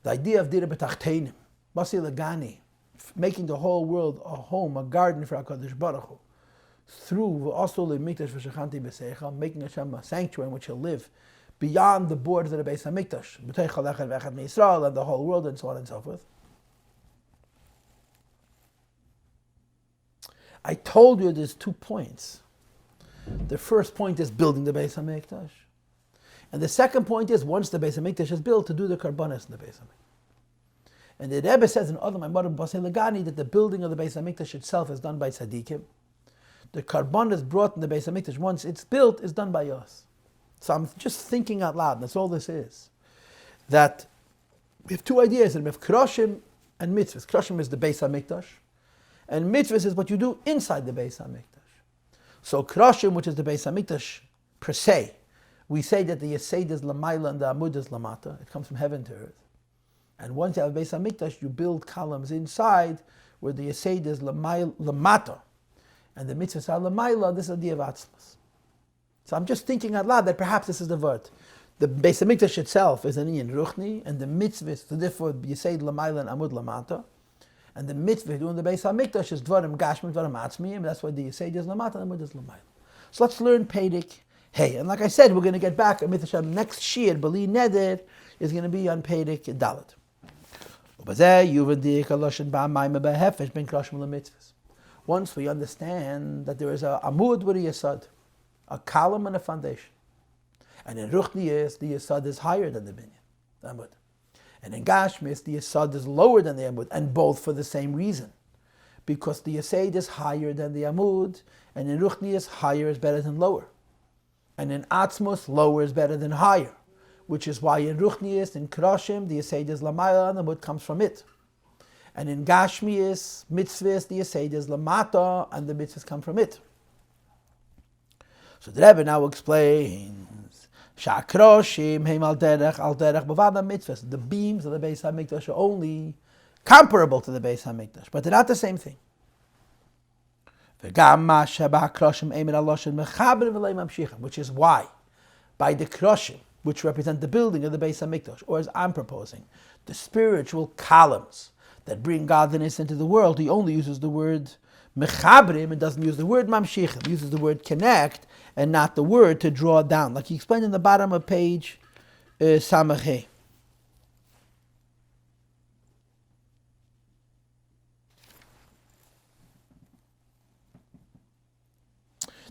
the idea of Dira B'Tachtenim, Basi Legani, making the whole world a home, a garden for HaKadosh Baruch Hu, through making Hashem a sanctuary in which he'll live beyond the borders of the Beis HaMikdash, and the whole world, and so on and so forth. I told you there's 2 points. The first point is building the Beis HaMikdash. And the second point is, once the Beis HaMikdash is built, to do the karbanos in the Beis HaMikdash. And the Rebbe says in other Maamar Basi Legani that the building of the Beis HaMikdash itself is done by tzaddikim. The karbanos brought in the Beis HaMikdash, once it's built, is done by us. So I'm just thinking out loud, and that's all this is. That we have 2 ideas, and we have krashim and mitzvahs. Krashim is the Beis HaMikdash, and mitzvahs is what you do inside the Beis HaMikdash. So krashim, which is the Beis HaMikdash per se, we say that the Yesod is lamaila and the AMUD is lamata. It comes from heaven to earth. And once you have a Beis HaMikdash, you build columns inside where the Yesod is lamata, and the mitzvahs are lamaila. This is the atzmus. So I'm just thinking out loud that perhaps this is the word. The Beis HaMikdash itself is an inyan ruchni, and the mitzvahs, so therefore Yesod lamaila and AMUD lamata. And the mitzvah doing the Beis HaMikdash is dvarim gashmi, dvarim atzmi, and that's why the Yesod is lamata and AMUD is lamaila. So let's learn perek. Hey, and like I said, we're going to get back. Next shiur, Bali Neder, is going to be on perek Dalet. Once we understand that there is a AMUD with a Yesod, a column and a foundation, and in Ruchni the Yesod is higher than the binyan, the AMUD, and in Gashmis the Yesod is lower than the AMUD, and both for the same reason, because the Yesod is higher than the AMUD, and in Ruchni higher is better than lower. And in atzmus, lower is better than higher, which is why in Ruchnius, in krashim, the Yesod is lamayla, and the AMUD comes from it. And in Gashmius, mitzvahs, the Yesod is lamata, and the mitzvahs come from it. So the Rebbe now explains, Sha'krashim heim al derech b'vada mitzvahs. The beams of the Beis HaMikdash are only comparable to the Beis HaMikdash, but they're not the same thing. Which is why, by the krashim, which represent the building of the Beis HaMikdash, or as I'm proposing, the spiritual columns that bring godliness into the world, he only uses the word mechabrim and doesn't use the word mamshichim. He uses the word connect and not the word to draw down, like he explained in the bottom of page Samachay.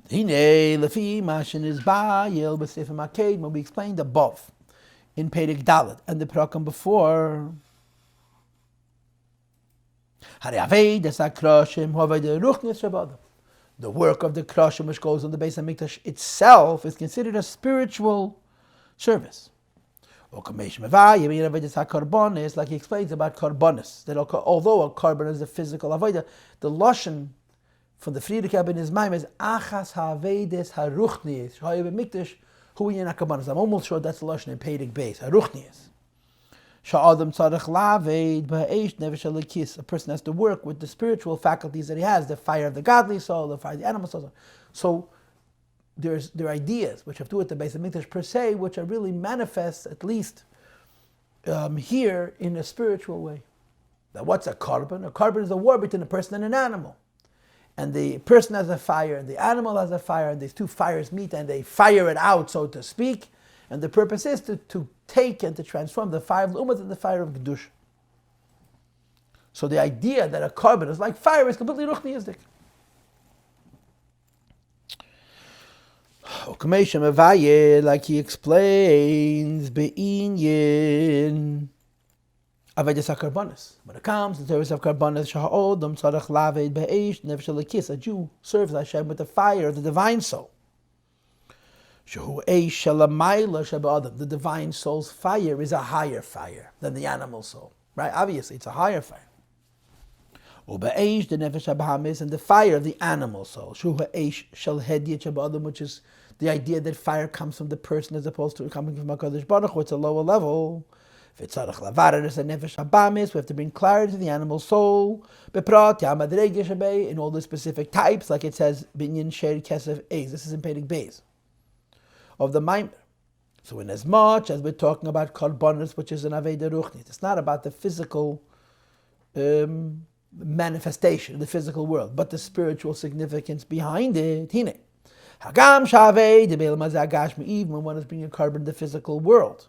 When we explained above in perek Dalet and the perek before, the work of the krashim which goes on the Beis HaMikdash itself is considered a spiritual service. Like he explains about karbonis, that although a carbon is a physical avodah, the lashon from the Friedrich Rebbe in his mind is achas havedes haruchnies ha'yeve mikdash hu yin karbonis. I'm almost sure that's the lashon in perek base haruchnies. Sha'adam tzarich laved ba'eish nefesh alikis. A person has to work with the spiritual faculties that he has, the fire of the godly soul, the fire of the animal soul. So there are ideas which have to do with the base of mikdash per se, which are really manifest, at least here, in a spiritual way. Now, what's a carbon? A carbon is a war between a person and an animal. And the person has a fire, and the animal has a fire, and these two fires meet, and they fire it out, so to speak. And the purpose is to take and to transform the fire of the ummah into the fire of Kedush. So the idea that a carbon is like fire is completely ruchniistic. Like he explains, be'inyin avodas hakarbonis. When it comes to the service of karbonis, sha'odam tzarech laved be'eish nefesh alekis. A Jew serves Hashem with the fire of the divine soul. Shehu eish shalamayla sheba'adam. The divine soul's fire is a higher fire than the animal soul. Right? Obviously, it's a higher fire. Ube'eish the nefesh habahamis, and the fire of the animal soul. Shehu eish shal hediyat sheba'adam, which is the idea that fire comes from the person as opposed to coming from HaKadosh Baruch Hu. It's a lower level. V'tzarech lavarer is a nefesh habamis. We have to bring clarity to the animal soul. Beprat yamad regeh shebei, in all the specific types, like it says binyan sher kesef eis. This is in perek beis of the Maamar. So in as much as we're talking about karbonos, which is an aveda ruchnis, it's not about the physical manifestation in the physical world, but the spiritual significance behind it. Hine. Hagam shavei debel mazagashmi, even when one is bringing a carbon in the physical world.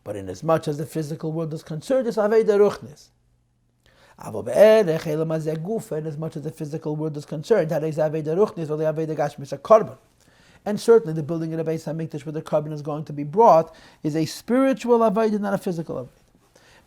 But in as much as the physical world is concerned, it's aveda ruchnis. Avo be'erech el mazagufa, in as much as the physical world is concerned, that is aveda ruchnis or the aveda gashmi, it's a carbon. And certainly the building of the Beis HaMikdash where the carbon is going to be brought is a spiritual avodah, not a physical avodah.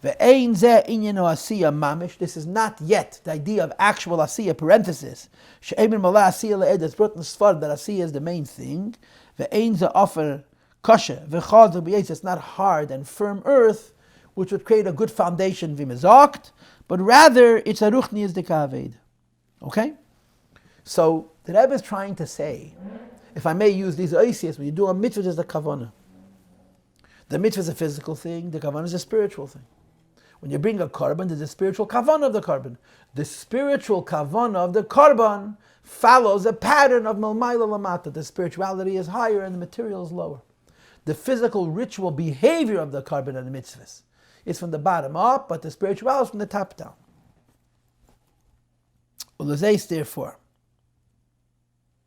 Ve'ein zeh inyan asiya mamish. This is not yet the idea of actual asiya, parenthesis. She'emin mala asiya le'ed, that's brought in the Sfar that asiya is the main thing. Ve'ein zeh offer kasha. Ve'chad v'yetz, it's not hard and firm earth, which would create a good foundation, v'mezakt, but rather it's a ruchnius de kaved. Okay? So the Rebbe is trying to say, if I may use these oisias, when you do a mitzvah, there's the kavanah. The mitzvah is a physical thing, the kavanah is a spiritual thing. When you bring a carbon, there's a spiritual kavanah of the carbon. The spiritual kavanah of the carbon follows a pattern of malmayla lamata. The spirituality is higher and the material is lower. The physical ritual behavior of the carbon and the mitzvahs is from the bottom up, but the spirituality is from the top down. Ulazais, therefore.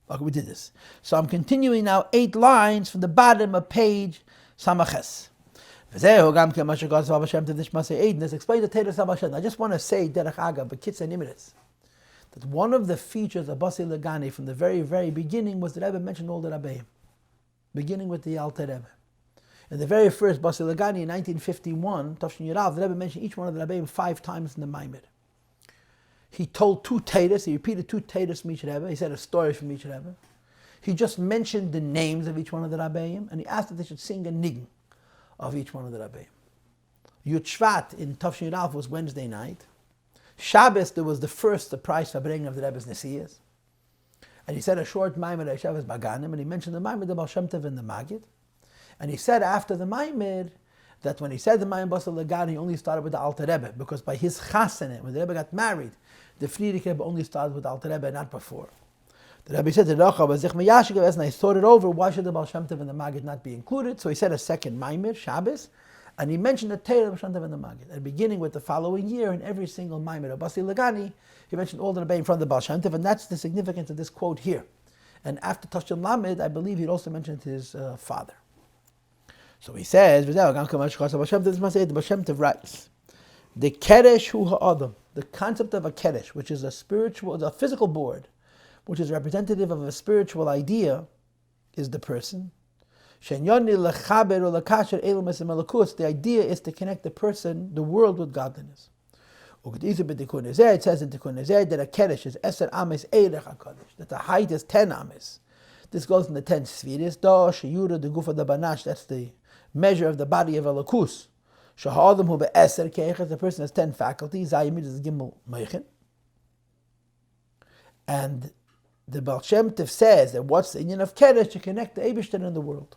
Okay, we did this. So I'm continuing now 8 lines from the bottom of page Samaches. This explains the Teres Hashem. I just want to say, Derech Agav, B'kitz and Imiris, that one of the features of Basi Legani from the very, very beginning was that Rebbe mentioned all the Rabbeim, beginning with the Alter Rebbe. In the very first Basi Legani in 1951, Tafshin Yerav, the Rebbe mentioned each one of the Rabbeim 5 times in the Maamar. He told 2 Teres, he repeated 2 Teres from each Rebbe, he said a story from each Rebbe. He just mentioned the names of each one of the Rabbeim, and he asked that they should sing a niggun of each one of the Rabbeim. Yud Shvat in Tafshin Yerav was Wednesday night. Shabbos, there was the first surprise farbrengen of the Rebbe's Nesiyas. And he said a short Maamar of Shabbos Baganim, and he mentioned the Maamar, the Baal Shem Tov and the Maggid. And he said after the Maamar, that when he said the Maamar Basi Legani, he only started with the Alter Rebbe, because by his chasanet, when the Rebbe got married, the Friedrich Rebbe only started with the Alter Rebbe, not before. The Rebbe said to the Racha, and I thought it over, why should the Baal Shem Tov and the Maggid not be included? So he said a second Maamar, Shabbos, and he mentioned the Torah of Baal Shem Tov and the Maggid. And beginning with the following year, in every single Maamar of Basi Legani, he mentioned all the Rebbe in front of the Baal Shem Tov, and that's the significance of this quote here. And after Tashim Lamed, I believe he'd also mentioned his father. So he says, the Baal Shem Tov writes, the keresh hu ha'adam, the concept of a keresh, which is a physical board, which is representative of a spiritual idea, is the person. The idea is to connect the person, the world, with godliness. It says in Tikkun Ezer that a keresh is eser ames eirech hakadosh, that the height is 10 ames. This goes in the 10 spheres. Da Shiur, the gufa da banash, that's the measure of the body of Elokus. Shahadam hu be'eser keiches, the person has 10 faculties. Zayimid is gimel meichin. And the Baal Shem Tov says that what's the union of Kedesh to connect the Eibishter in the world.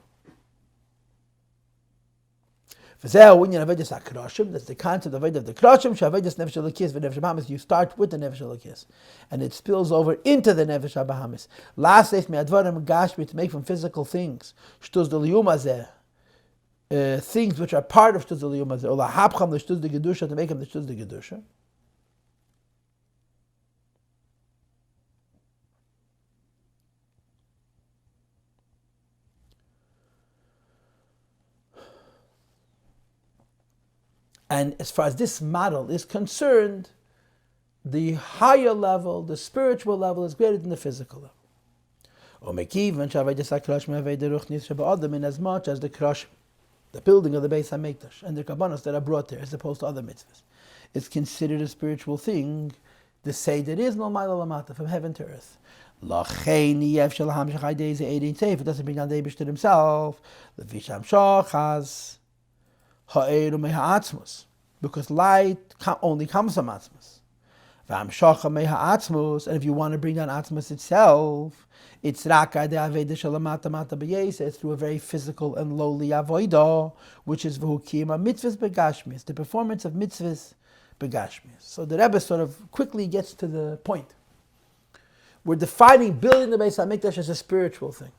That's the concept of the krashim. You start with the nefesh elokis, and it spills over into the nefesh habahamis. Last days, to make from physical things things which are part of shtuz d'liyum hazeh, or lahapcham l'shtuz d'gedusha, to make them the shtuz d'gedusha. And as far as this model is concerned, the higher level, the spiritual level, is greater than the physical level. In as much as the krashim, the building of the Beis HaMikdash, and the kabbanos that are brought there, as opposed to other mitzvahs, is considered a spiritual thing. The say that is no ma'ala lamata, from heaven to earth. It doesn't bring down the Eibishter himself. Because light only comes from atzmus. And if you want to bring down atzmus itself, it's through a very physical and lowly avodah, which is mitzvos begashmis, the performance of mitzvos begashmis. So the Rebbe sort of quickly gets to the point. We're defining building the Beis HaMikdash as a spiritual thing.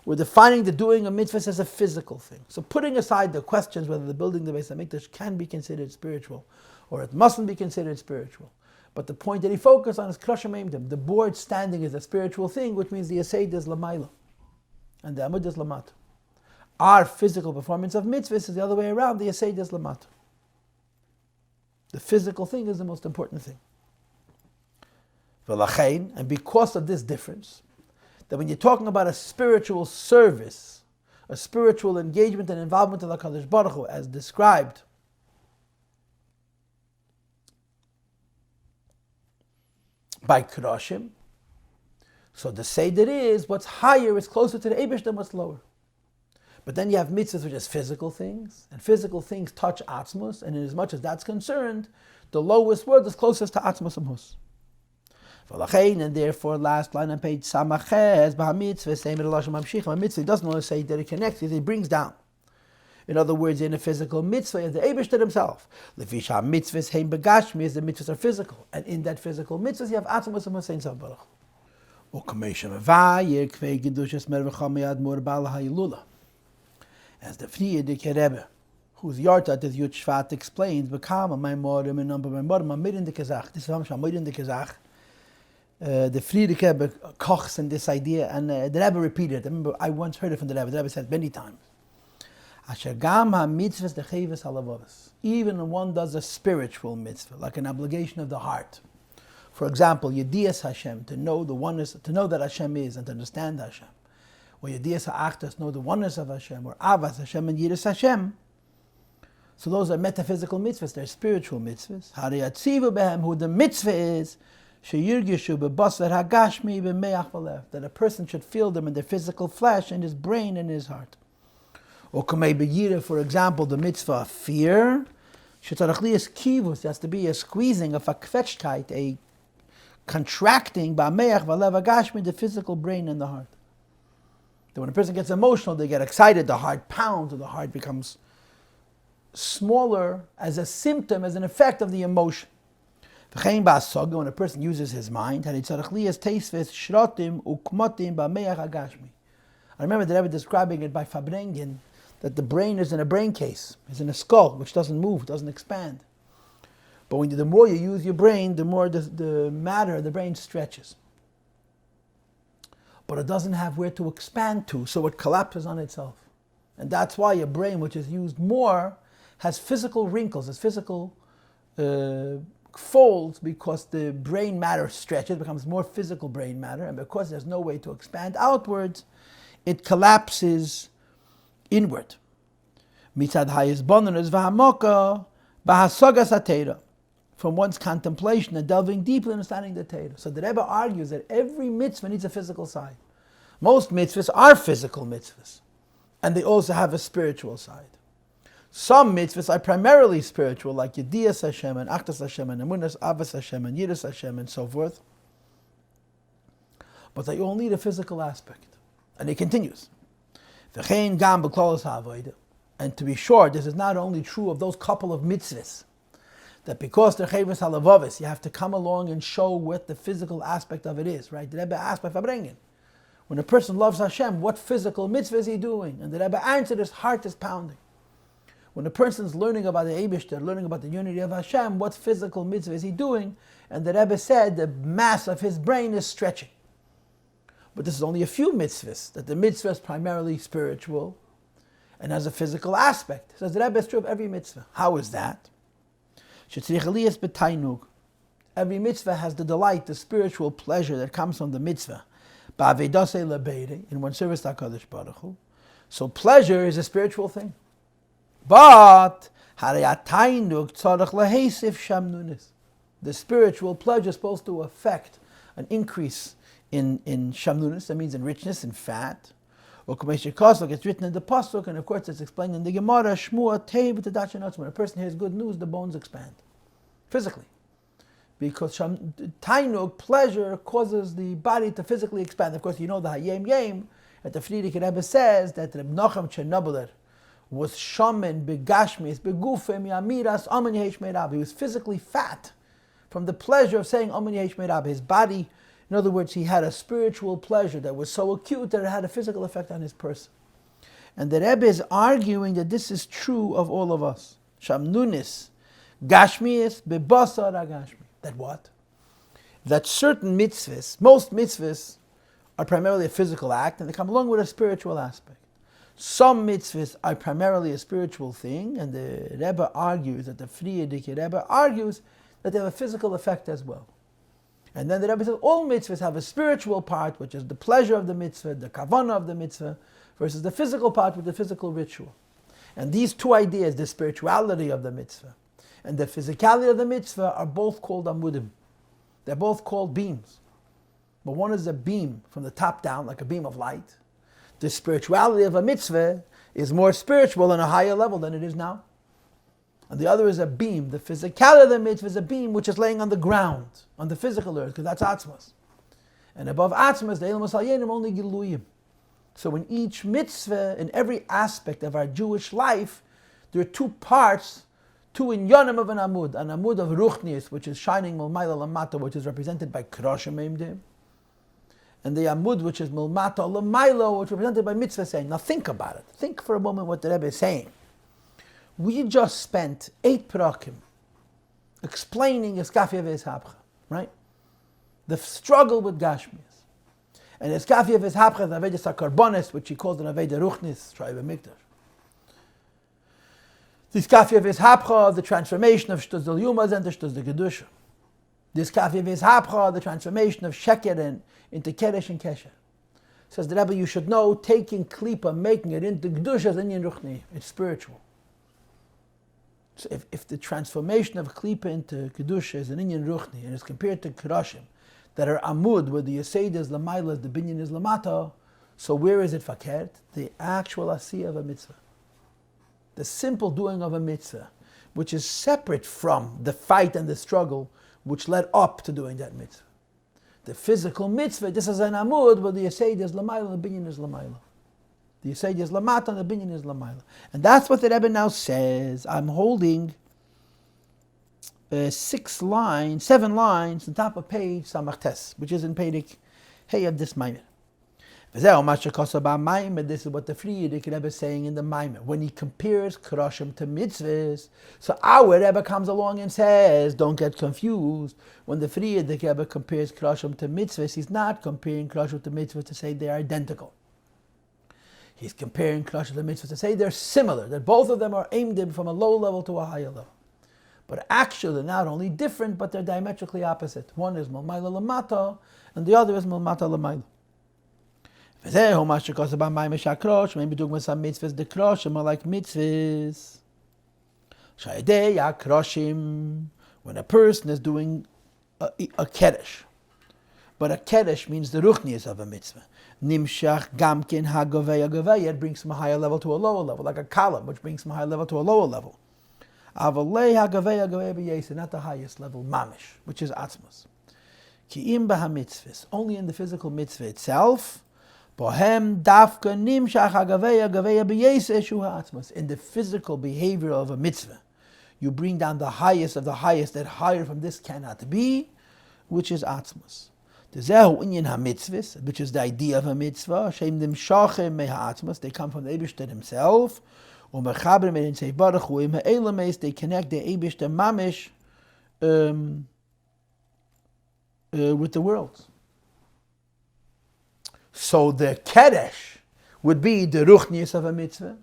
We're defining the doing of mitzvahs as a physical thing. So putting aside the questions whether the building the Beis HaMikdash can be considered spiritual or it mustn't be considered spiritual. But the point that he focused on is krashim eimdim. The board standing is a spiritual thing, which means the asayid is lamaila and the AMUD is lamata. Our physical performance of mitzvahs is the other way around. The asayid is lamata. The physical thing is the most important thing. And because of this difference, that when you're talking about a spiritual service, a spiritual engagement and involvement of HaKadosh Baruch Hu, as described by krashim, so the seder is what's higher is closer to the Eibush than what's lower. But then you have mitzvahs which is physical things, and physical things touch atzmus, and in as much as that's concerned, the lowest word is closest to atzmus amhus. And therefore, last line on page Samaches, a mitzvah doesn't only say that it connects, it brings down. In other words, in a physical mitzvah, is the Eibishter himself. Lefisha mitzvahs heim begashmi, is the mitzvahs are physical, and in that physical mitzvahs you have atzmus and Hussein Sav as the Frierdiker Rebbe, whose Yartat is Yud Shvat, explains, Bekama my morim and number my morim, I'm in the Kazakh. This is how I'm in the Kazakh. The Frierdiker Rebbe kochs in this idea, and the Rebbe repeated it. I remember I once heard it from the Rebbe. The Rebbe said many times. Even when one does a spiritual mitzvah, like an obligation of the heart. For example, Yediyas Hashem, to know the oneness, to know that Hashem is and to understand Hashem. Or Yediyas Ha'achtas, know the oneness of Hashem, or Avas Hashem and Yiras Hashem. So those are metaphysical mitzvahs, they're spiritual mitzvahs. Who the mitzvah is, that a person should feel them in their physical flesh, in his brain, and his heart. Or for example, the mitzvah of fear, there has to be a squeezing of a kvetchkeit, a contracting, the physical brain and the heart. That when a person gets emotional, they get excited, the heart pounds, or the heart becomes smaller as a symptom, as an effect of the emotion. When a person uses his mind, I remember the Rebbe describing it by Fabrengen, that the brain is in a brain case, is in a skull, which doesn't move, doesn't expand. But the more you use your brain, the more the matter of the brain stretches. But it doesn't have where to expand to, so it collapses on itself. And that's why a brain which is used more has physical wrinkles, has physical folds, because the brain matter stretches, becomes more physical brain matter, and because there's no way to expand outwards, it collapses inward. From one's contemplation and delving deeply understanding the Torah. So the Rebbe argues that every mitzvah needs a physical side. Most mitzvahs are physical mitzvahs. and they also have a spiritual side. Some mitzvahs are primarily spiritual, like Yediyas Hashem and Achdas Hashem and Emunas Avos Hashem and Yiras Hashem and so forth. But they all need a physical aspect. And he continues. And to be sure, this is not only true of those couple of mitzvahs, that because they're chayvus halavavis, you have to come along and show what the physical aspect of it is, right? The Rebbe asked by Fabrengen, when a person loves Hashem, what physical mitzvah is he doing? And the Rebbe answered, his heart is pounding. When a person is learning about the Eibishter, learning about the unity of Hashem, what physical mitzvah is he doing? And the Rebbe said the mass of his brain is stretching. But this is only a few mitzvahs, that the mitzvah is primarily spiritual and has a physical aspect. Says the Rebbe, it's true of every mitzvah. How is that? Every mitzvah has the delight, the spiritual pleasure that comes from the mitzvah. In one service to HaKadosh Baruch Hu. So pleasure is a spiritual thing. But the spiritual pleasure is supposed to affect an increase in shamnunis, that means in richness, in fat. It's written in the pasuk, and of course it's explained in the Gemara. When a person hears good news, the bones expand physically, because tainug, pleasure, causes the body to physically expand. Of course, you know the Hayem Yem that the Frierdiker Rebbe says that Reb Nachum Chernobyler was shaman begashmis begufim yamiras amen yesh meirab. He was physically fat from the pleasure of saying amen yesh meirab. His body, in other words, he had a spiritual pleasure that was so acute that it had a physical effect on his person. And the Rebbe is arguing that this is true of all of us. Shamnunis, gashmias, bebasar agashmi. That what? That certain mitzvahs, most mitzvahs, are primarily a physical act, and they come along with a spiritual aspect. Some mitzvahs are primarily a spiritual thing, and the Rebbe argues, that the Frierdiker Rebbe argues, that they have a physical effect as well. And then the Rebbe says all mitzvahs have a spiritual part, which is the pleasure of the mitzvah, the kavanah of the mitzvah, versus the physical part with the physical ritual. And these two ideas, the spirituality of the mitzvah and the physicality of the mitzvah, are both called amudim. They're both called beams. But one is a beam from the top down, like a beam of light. The spirituality of a mitzvah is more spiritual on a higher level than it is now. And the other is a beam. The physicality of the mitzvah is a beam which is laying on the ground, on the physical earth, because that's atzmus. And above atzmus, the ilmus halyenim, only giluyim. So in each mitzvah, in every aspect of our Jewish life, there are two parts, two inyanim of an AMUD of ruchnius, which is shining milmaila lamata, which is represented by krashim eimdim, and the AMUD, which is milmata lamailo, which is represented by mitzvah saying. Now think about it. Think for a moment what the Rebbe is saying. We just spent 8 perakim explaining Eskafia v'Eshapcha, right? The struggle with Gashmias. And Eskafia v'Eshapcha is Avedas HaKarbonis, which he calls an Aveda Ruchnis, Shaiva Mikdash. The Eskafia v'Eshapcha, the transformation of Shtuz del Yumaz into Shtuz del Kedusha. The Eskafia v'Eshapcha, the transformation of Sheker into Keresh and Kesher. Says the Rebbe, you should know, taking Klipa, making it into Kedusha is Inyan Ruchni. It's spiritual. So if the transformation of Klipa into Kedusha is an Inyan Ruchni, and is compared to krashim, that are AMUD, where the Yesed is Lamaila, the Binyan is Lamata, so where is it fakert? The actual Asiyah of a mitzvah. The simple doing of a mitzvah, which is separate from the fight and the struggle which led up to doing that mitzvah. The physical mitzvah, this is an AMUD, where the Yesed is Lamaila, the Binyan is Lamaila. The Yesed is Lamata and the Binyan is Lamaila. And that's what the Rebbe now says. I'm holding 7 lines on top of page Samachtes, which is in perek Hey of this Maamar. This is what the Frierdiker Rebbe is saying in the Maamar. When he compares krashim to mitzvahs, so our Rebbe comes along and says, don't get confused. When the Frierdiker Rebbe compares krashim to mitzvahs, he's not comparing krashim to mitzvahs to say they are identical. He's comparing krashim to mitzvahs to say they're similar, that both of them are aimed from a low level to a higher level. But actually they're not only different, but they're diametrically opposite. One is milmaila lamata, and the other is milmata lamaila. Maybe doing some mitzvahs, the krashim are like mitzvahs. When a person is doing a keresh, But a kedesh means the ruchnius of a mitzvah. Nimshach gamkin hagoveya goveya, it brings from a higher level to a lower level, like a column, which brings from a higher level to a lower level. Avalei hagoveya goveya b'yesa, not the highest level, mamish, which is atzmus. Ki im b'hamitzvahs, only in the physical mitzvah itself. Bohem dafka nimshach hagoveya goveya b'yesa shu ha'atzmus. In the physical behavior of a mitzvah, you bring down the highest of the highest, that higher from this cannot be, which is atzmus. The zehu inyan ha-mitzvahs, which is the idea of a mitzvah. Shem dim shachem me ha-atzmus, they come from the Eibishter himself. U'mechaber me say baruch hu im ha'elames, they connect the Eibishter mamish with the world. So the kedesh would be the ruchnius of a mitzvah.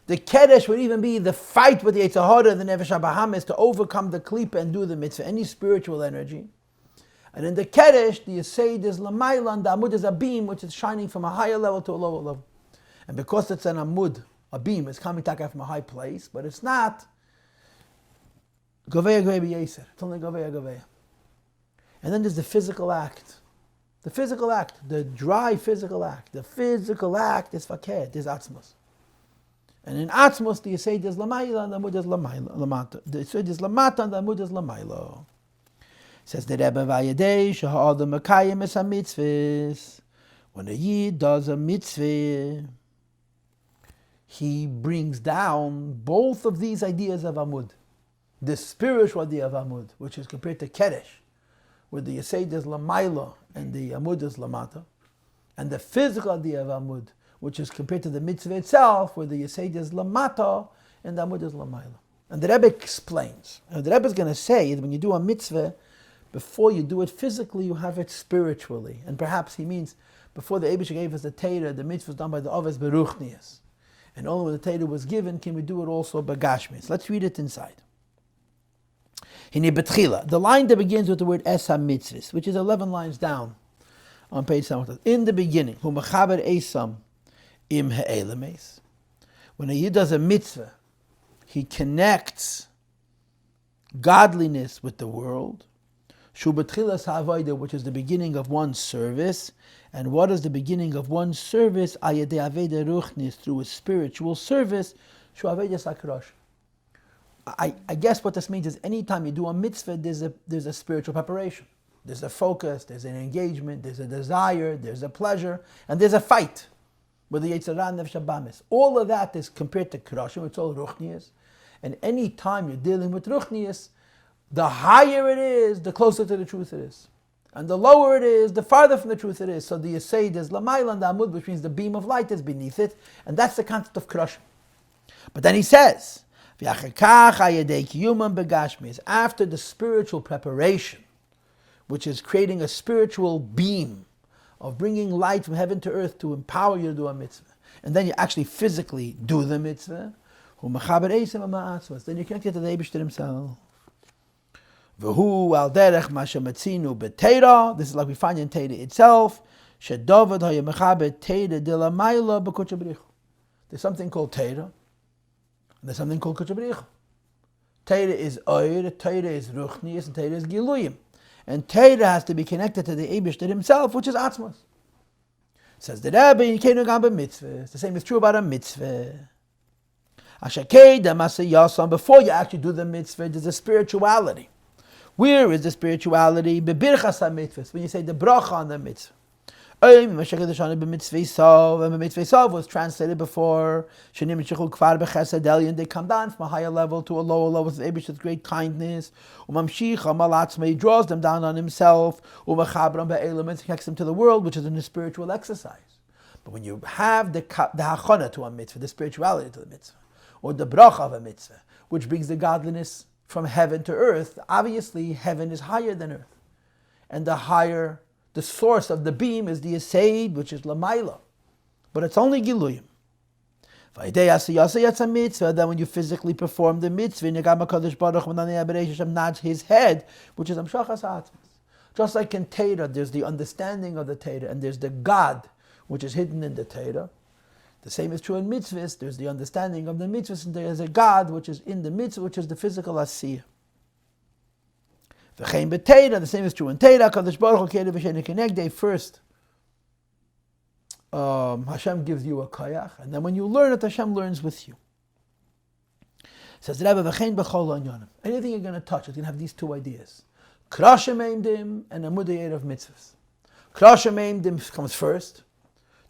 The kedesh would even be the fight with the Yetzer Hara, the Nefesh HaBahamis, to overcome the klipa and do the mitzvah, any spiritual energy. And in the kedesh, the Yesod is Lamayla, and the AMUD is a beam which is shining from a higher level to a lower level. And because it's an AMUD, a beam, is coming from a high place, but it's not Goveya Goveya B'Yeser. It's only Goveya Goveya. And then there's the physical act. The physical act, the dry physical act. The physical act is fakir, is atzmus. And in atzmus, the Yesod is Lamayla, and the AMUD is Lamata. The Yesod is Lamata, and the AMUD is Lamayla. Says the Rebbe Vayadei, Shaha'adam Makayim es ha-mitzvahs. When a Yid does a mitzvah, he brings down both of these ideas of AMUD. The spiritual idea of AMUD, which is compared to Kedesh, where the Yesod is Lamayla and the AMUD is Lamata. And the physical idea of AMUD, which is compared to the mitzvah itself, where the Yesod is Lamata and the AMUD is Lamayla. And the Rebbe explains. And the Rebbe is going to say that when you do a mitzvah, before you do it physically, you have it spiritually. And perhaps he means, before the Eibusha gave us the Torah, the mitzvah was done by the Oves Beruchnias. And only when the Torah was given, can we do it also Begashmis. Let's read it inside. Hine betchila, the line that begins with the word Es HaMitzvahs, which is 11 lines down on page 7. In the beginning, Hu Mechaber Esam Im Ha'elames. When a Yid does a mitzvah, he connects godliness with the world. Shu betchilas ha'avodah, which is the beginning of one's service. And what is the beginning of one's service? Ayadei aveda ruchnis, through a spiritual service. Shu aveda sakrash. I guess what this means is anytime you do a mitzvah, there's a spiritual preparation. There's a focus, there's an engagement, there's a desire, there's a pleasure, and there's a fight with the Yetzer Hara and Nefesh HaBahamis. All of that is compared to krashim, it's all ruchnias. And any time you're dealing with ruchnias, the higher it is, the closer to the truth it is. And the lower it is, the farther from the truth it is. So the Yesod is Lamayla, and the AMUD, which means the beam of light, is beneath it. And that's the concept of krashim. But then he says, after the spiritual preparation, which is creating a spiritual beam of bringing light from heaven to earth to empower you to do a mitzvah, and then you actually physically do the mitzvah, then you connect it to the Eibishter himself. This is like we find in Torah itself. There's something called Torah, and there's something called Kodesh Baruch Hu. Torah is Oir, Torah is Ruchnius, and Torah is Giluyim. And Torah has to be connected to the Eibishter himself, which is atzmus. Says the Rebbe, the same is true about a mitzvah. Before you actually do the mitzvah, there's a spirituality. Where is the spirituality? Bebirchas ha-mitzvahs, when you say the bracha on the mitzvah. And mitzvah was translated before. And they come down from a higher level to a lower level with Eibishter's great kindness. He draws them down on himself. He connects them to the world, which is in a spiritual exercise. But when you have the hachana to a mitzvah, the spirituality to the mitzvah, or the bracha of a mitzvah, which brings the godliness from heaven to earth, obviously heaven is higher than earth. And the source of the beam is the Yesod, which is Lamayla. But it's only Giluyim. Then when you physically perform the mitzvah, nods his head, which is Amshachas atzmus. Just like in Torah, there's the understanding of the Torah, and there's the God, which is hidden in the Torah. The same is true in mitzvahs. There's the understanding of the mitzvahs, and there is a God which is in the mitzvah, which is the physical asiyah. V'chein b'teira, the same is true in Teira. Kadosh Baruch Hu ke'erev v'sheni kenegdei. First, Hashem gives you a koyach, and then when you learn it, Hashem learns with you. Says the Rebbe, v'chein b'chol ha'inyanim. Anything you're going to touch, it's going to have these two ideas. Krashim eimdim and AMUD of mitzvos. Krashim eimdim comes first,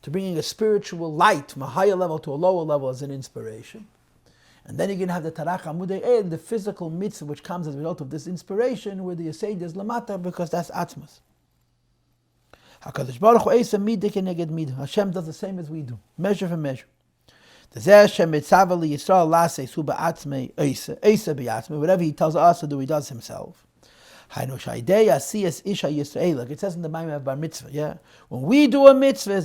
to bringing a spiritual light from a higher level to a lower level as an inspiration. And then you're going to have the Tarach AMUD, the physical mitzvah which comes as a result of this inspiration, where the Yesed is lamata, because that's atzmus. HaKadosh Baruch Hu eisa midah keneged midah. Hashem does the same as we do, measure for measure. Whatever he tells us to do, he does himself. Like it says in the Maamar Bar Mitzvah, yeah? When we do a mitzvah,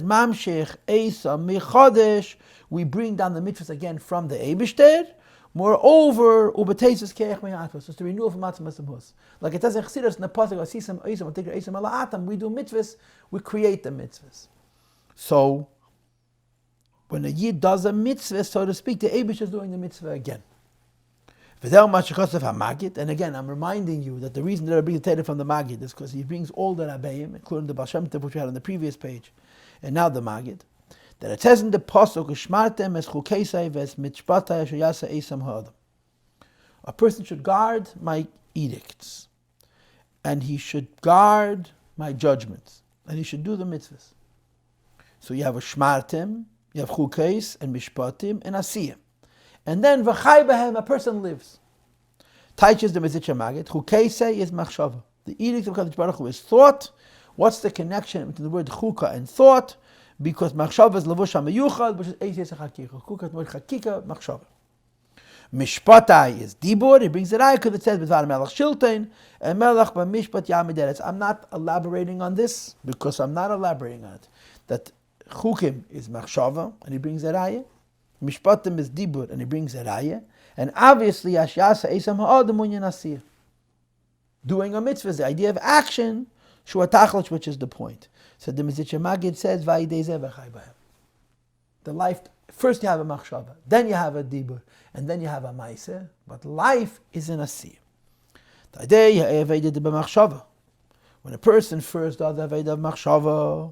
we bring down the mitzvahs again from the Eibishter. Moreover, it's the renewal from atzmus. Like it says in Chassidus in the pasuk, we do mitzvahs, we create the mitzvahs. So, when a Yid does a mitzvah, so to speak, the Eibishter is doing the mitzvah again. And again, I'm reminding you that the reason that I bring the Torah from the Magid is because he brings all the Rabbeim, including the Baal Shem Tov, which we had on the previous page, and now the Magid, that it says in the Pasuk, a person should guard my edicts, and he should guard my judgments, and he should do the mitzvahs. So you have a Shmartim, you have Chukais, and Mishpatim, and Asiyim. And then v'chai b'hem, a person lives. Taiches the Mezitcha Magid. Chukeisei is machshava. The edict of Kadosh Baruch Hu is thought. What's the connection between the word chuka and thought? Because machshava is lavush hamiyuchad, which is eises hakika. Chuka is the word hakika, machshava. Mishpatai is dibur. He brings it out because it says b'dvar melach shiltein and melach b'mishpat yamideretz. I'm not elaborating on this because I'm not elaborating on it. That chukim is machshava, and he brings it out. Mishpatim is dibur, and he brings a raya. And obviously, Ashyasa Esam Ha'adam Munyan Asiyah. Doing a mitzvah is the idea of action, Shuatachlich, which is the point. So the Mezitcha Magid says, the life, first you have a machshava, then you have a dibur, and then you have a maaseh, but life is an asiyah. The idea evaded the machshava. When a person first does the Aveda of Machshava,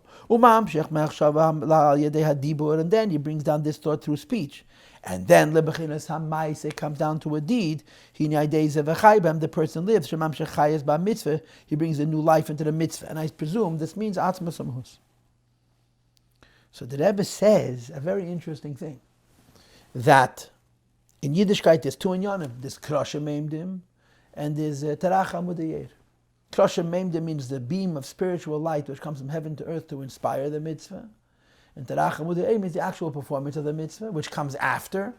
and then he brings down this thought through speech. And then it comes down to a deed. The person lives. He brings a new life into the mitzvah. And I presume this means atzmus. So the Rebbe says a very interesting thing. That in Yiddishkeit there's two inyanim. There's krashim eimdim and there's tarach AMUD. Krashim Meimdim means the beam of spiritual light which comes from heaven to earth to inspire the mitzvah. And Tarach AMUD means the actual performance of the mitzvah, which comes after.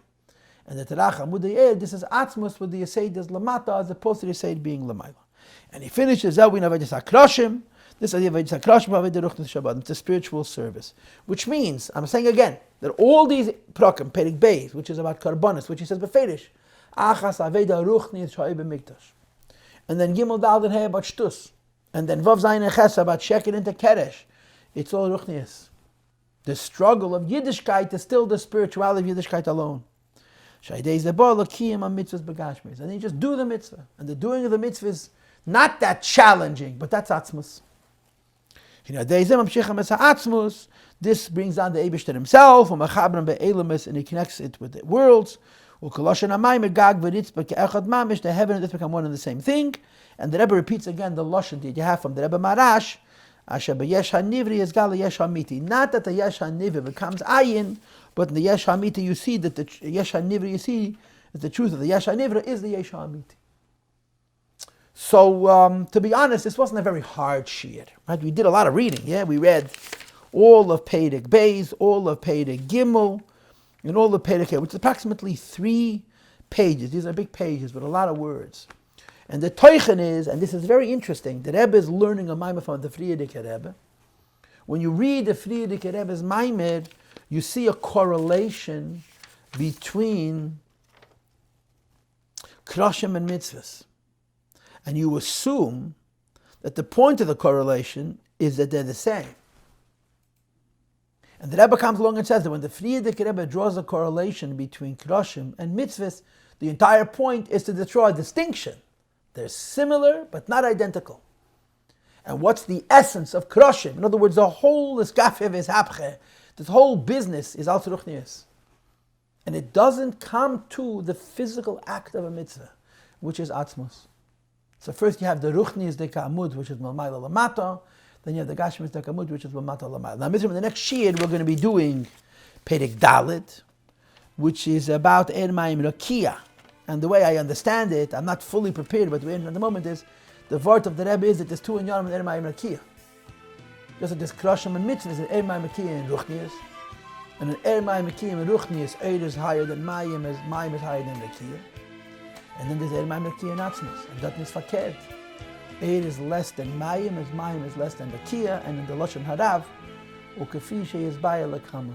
And the Tarach AMUD, this is atzmus with the Yesed is lamata as opposed to the Yesed being lamayla. And he finishes out with Aved Krashim. This idea of Aved Krashim, Aved Ruchnis Shabbat. It's a spiritual service. Which means, I'm saying again, that all these prokim, perek beis, which is about karbonis, which he says beferish, achas Aved Ruchnis Shabbat Mikdash. And then Gimel Dal and Hey about Shtus. And then Vav Zayin and Ches about Shekin into Keresh. It's all Ruchnias. The struggle of Yiddishkeit is still the spirituality of Yiddishkeit alone. And then you just do the mitzvah. And the doing of the mitzvah is not that challenging, but that's atzmus. This brings down the Eibishter himself, and he connects it with the worlds. The heaven and earth become one and the same thing. And the Rebbe repeats again the lashon that you have from the Rebbe Marash. Not that the Yesh HaNivri becomes ayin, but in the Yesh HaMiti you see that the Yesh HaNivri is the truth of the Yesh HaNivri is the Yesh HaMiti. So to be honest, this wasn't a very hard shiur. Right? We did a lot of reading. Yeah, we read all of Perek Beis, all of Perek Gimel, and all the perek, which is approximately 3 pages. These are big pages with a lot of words. And the teichen is, and this is very interesting, the Rebbe is learning a maimer from the Frierdiker Rebbe. When you read the Frierdiker Rebbe's maimer, you see a correlation between krashim and mitzvos. And you assume that the point of the correlation is that they're the same. And the Rebbe comes along and says that when the Frierdiker Rebbe draws a correlation between krashim and mitzvahs, the entire point is to draw a distinction They're similar, but not identical. And what's the essence of krashim? In other words, the whole iskafev is hapche. This whole business is al tzruchnius. And it doesn't come to the physical act of a mitzvah, which is atzmus. So first you have the ruchnius de AMUD, which is malmayla lamata. Then you have the gashmis de AMUD, which is lamata lamayla. Now, in the next shiur, we're going to be doing perek dalet, which is about ermayim rakia. And the way I understand it, I'm not fully prepared, but at the moment is, the word of the Rebbe is that there's two in Yarm and ermayim rakia. Just like there's krashim and mitzvos, and ermayim rakia and ruchnius. And an ermayim rakia and ruchnius, eir is higher than mayim is higher than rakia. And then there's ermayim rakia and atzmus, and that is fakert. Eir is less than mayim is less than rakia, and in the lashon harav, ukefi sheyizbaya lekama.